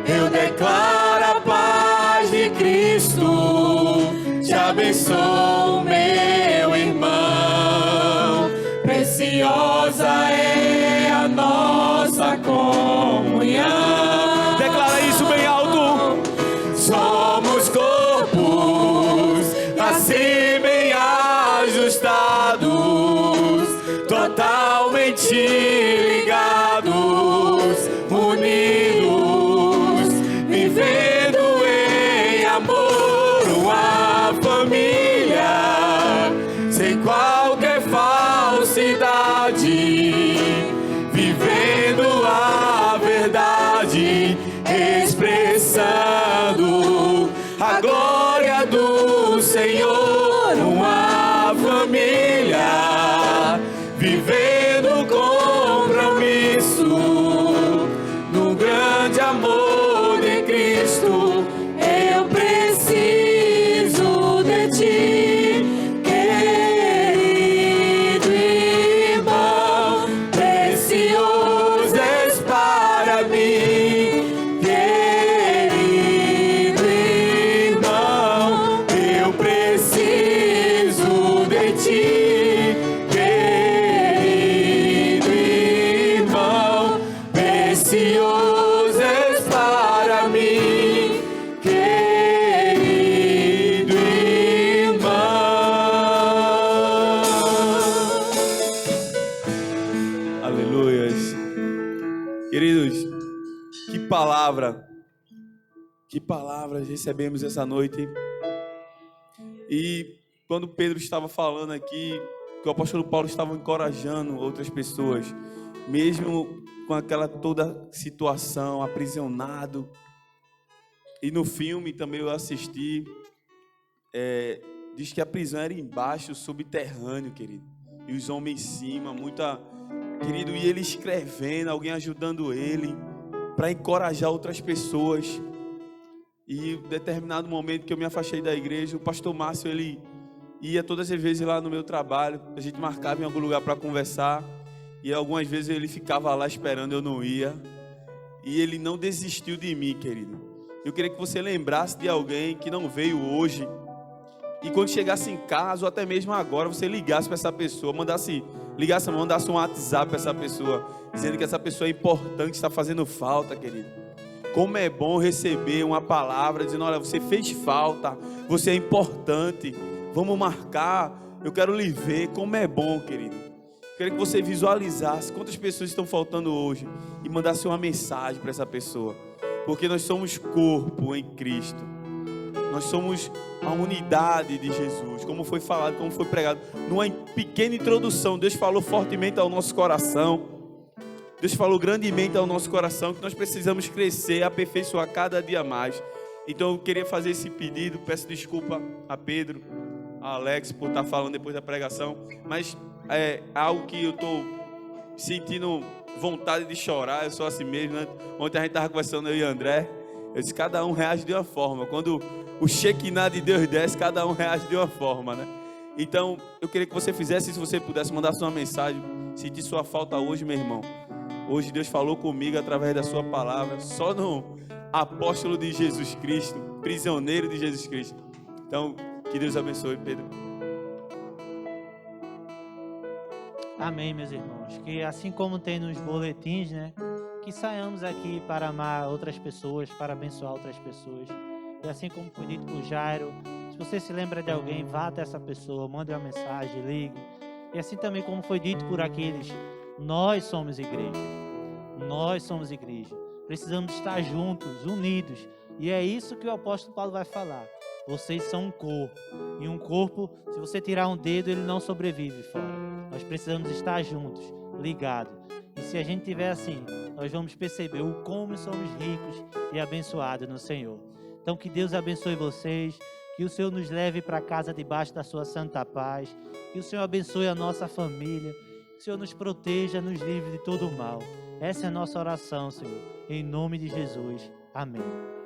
Eu declaro a paz de Cristo, te abençoo, meu irmão. Preciosa é a nossa comunhão. Declara isso bem alto. Somos corpos assim bem ajustados, totalmente ligados, unidos, vivendo em amor, uma família, sem qualquer falsidade, vivendo a verdade, expressando a glória do Senhor, uma família, vivendo compromisso, no grande amor de Cristo. Eu preciso de ti, querido irmão, precioso és para mim, querido irmão, eu preciso de ti, querido irmão, precioso és para mim, querido irmão. Aleluias. Queridos, que palavras recebemos essa noite. E quando Pedro estava falando aqui, que o apóstolo Paulo estava encorajando outras pessoas, mesmo com aquela toda situação, aprisionado. E no filme também eu assisti, diz que a prisão era embaixo, subterrâneo, querido. E os homens em cima, querido, e ele escrevendo, alguém ajudando ele, para encorajar outras pessoas. E em determinado momento que eu me afastei da igreja, o pastor Márcio, ele ia todas as vezes lá no meu trabalho, a gente marcava em algum lugar para conversar, e algumas vezes ele ficava lá esperando, eu não ia, e ele não desistiu de mim, querido. Eu queria que você lembrasse de alguém que não veio hoje, e quando chegasse em casa, ou até mesmo agora, você ligasse para essa pessoa, mandasse um WhatsApp para essa pessoa, dizendo que essa pessoa é importante, está fazendo falta, querido. Como é bom receber uma palavra dizendo: olha, você fez falta, você é importante, vamos marcar, eu quero lhe ver. Como é bom, querido. Queria que você visualizasse quantas pessoas estão faltando hoje e mandasse uma mensagem para essa pessoa, porque nós somos corpo em Cristo, nós somos a unidade de Jesus, como foi falado, como foi pregado. Numa pequena introdução, Deus falou fortemente ao nosso coração. Deus falou grandemente ao nosso coração que nós precisamos crescer, aperfeiçoar cada dia mais. Então eu queria fazer esse pedido, peço desculpa a Pedro, a Alex por estar falando depois da pregação, mas é algo que eu estou sentindo vontade de chorar, eu sou assim mesmo, né? Ontem a gente estava conversando, eu e André, eu disse, cada um reage de uma forma. Quando o Shekinah de Deus desce, cada um reage de uma forma, né? Então eu queria que você fizesse, se você pudesse mandar sua mensagem, sentir sua falta hoje, meu irmão. Hoje Deus falou comigo através da sua palavra, só no apóstolo de Jesus Cristo, prisioneiro de Jesus Cristo. Então, que Deus abençoe, Pedro. Amém, meus irmãos. Que assim como tem nos boletins, né? Que saiamos aqui para amar outras pessoas, para abençoar outras pessoas. E assim como foi dito por Jairo, se você se lembra de alguém, vá até essa pessoa, mande uma mensagem, ligue. E assim também como foi dito por aqueles, nós somos igreja. Nós somos igreja. Precisamos estar juntos, unidos. E é isso que o apóstolo Paulo vai falar. Vocês são um corpo. E um corpo, se você tirar um dedo, ele não sobrevive fora. Nós precisamos estar juntos, ligados. E se a gente tiver assim, nós vamos perceber o como somos ricos e abençoados no Senhor. Então que Deus abençoe vocês, que o Senhor nos leve para casa debaixo da sua santa paz, que o Senhor abençoe a nossa família, que o Senhor nos proteja, nos livre de todo o mal. Essa é a nossa oração, Senhor, em nome de Jesus. Amém.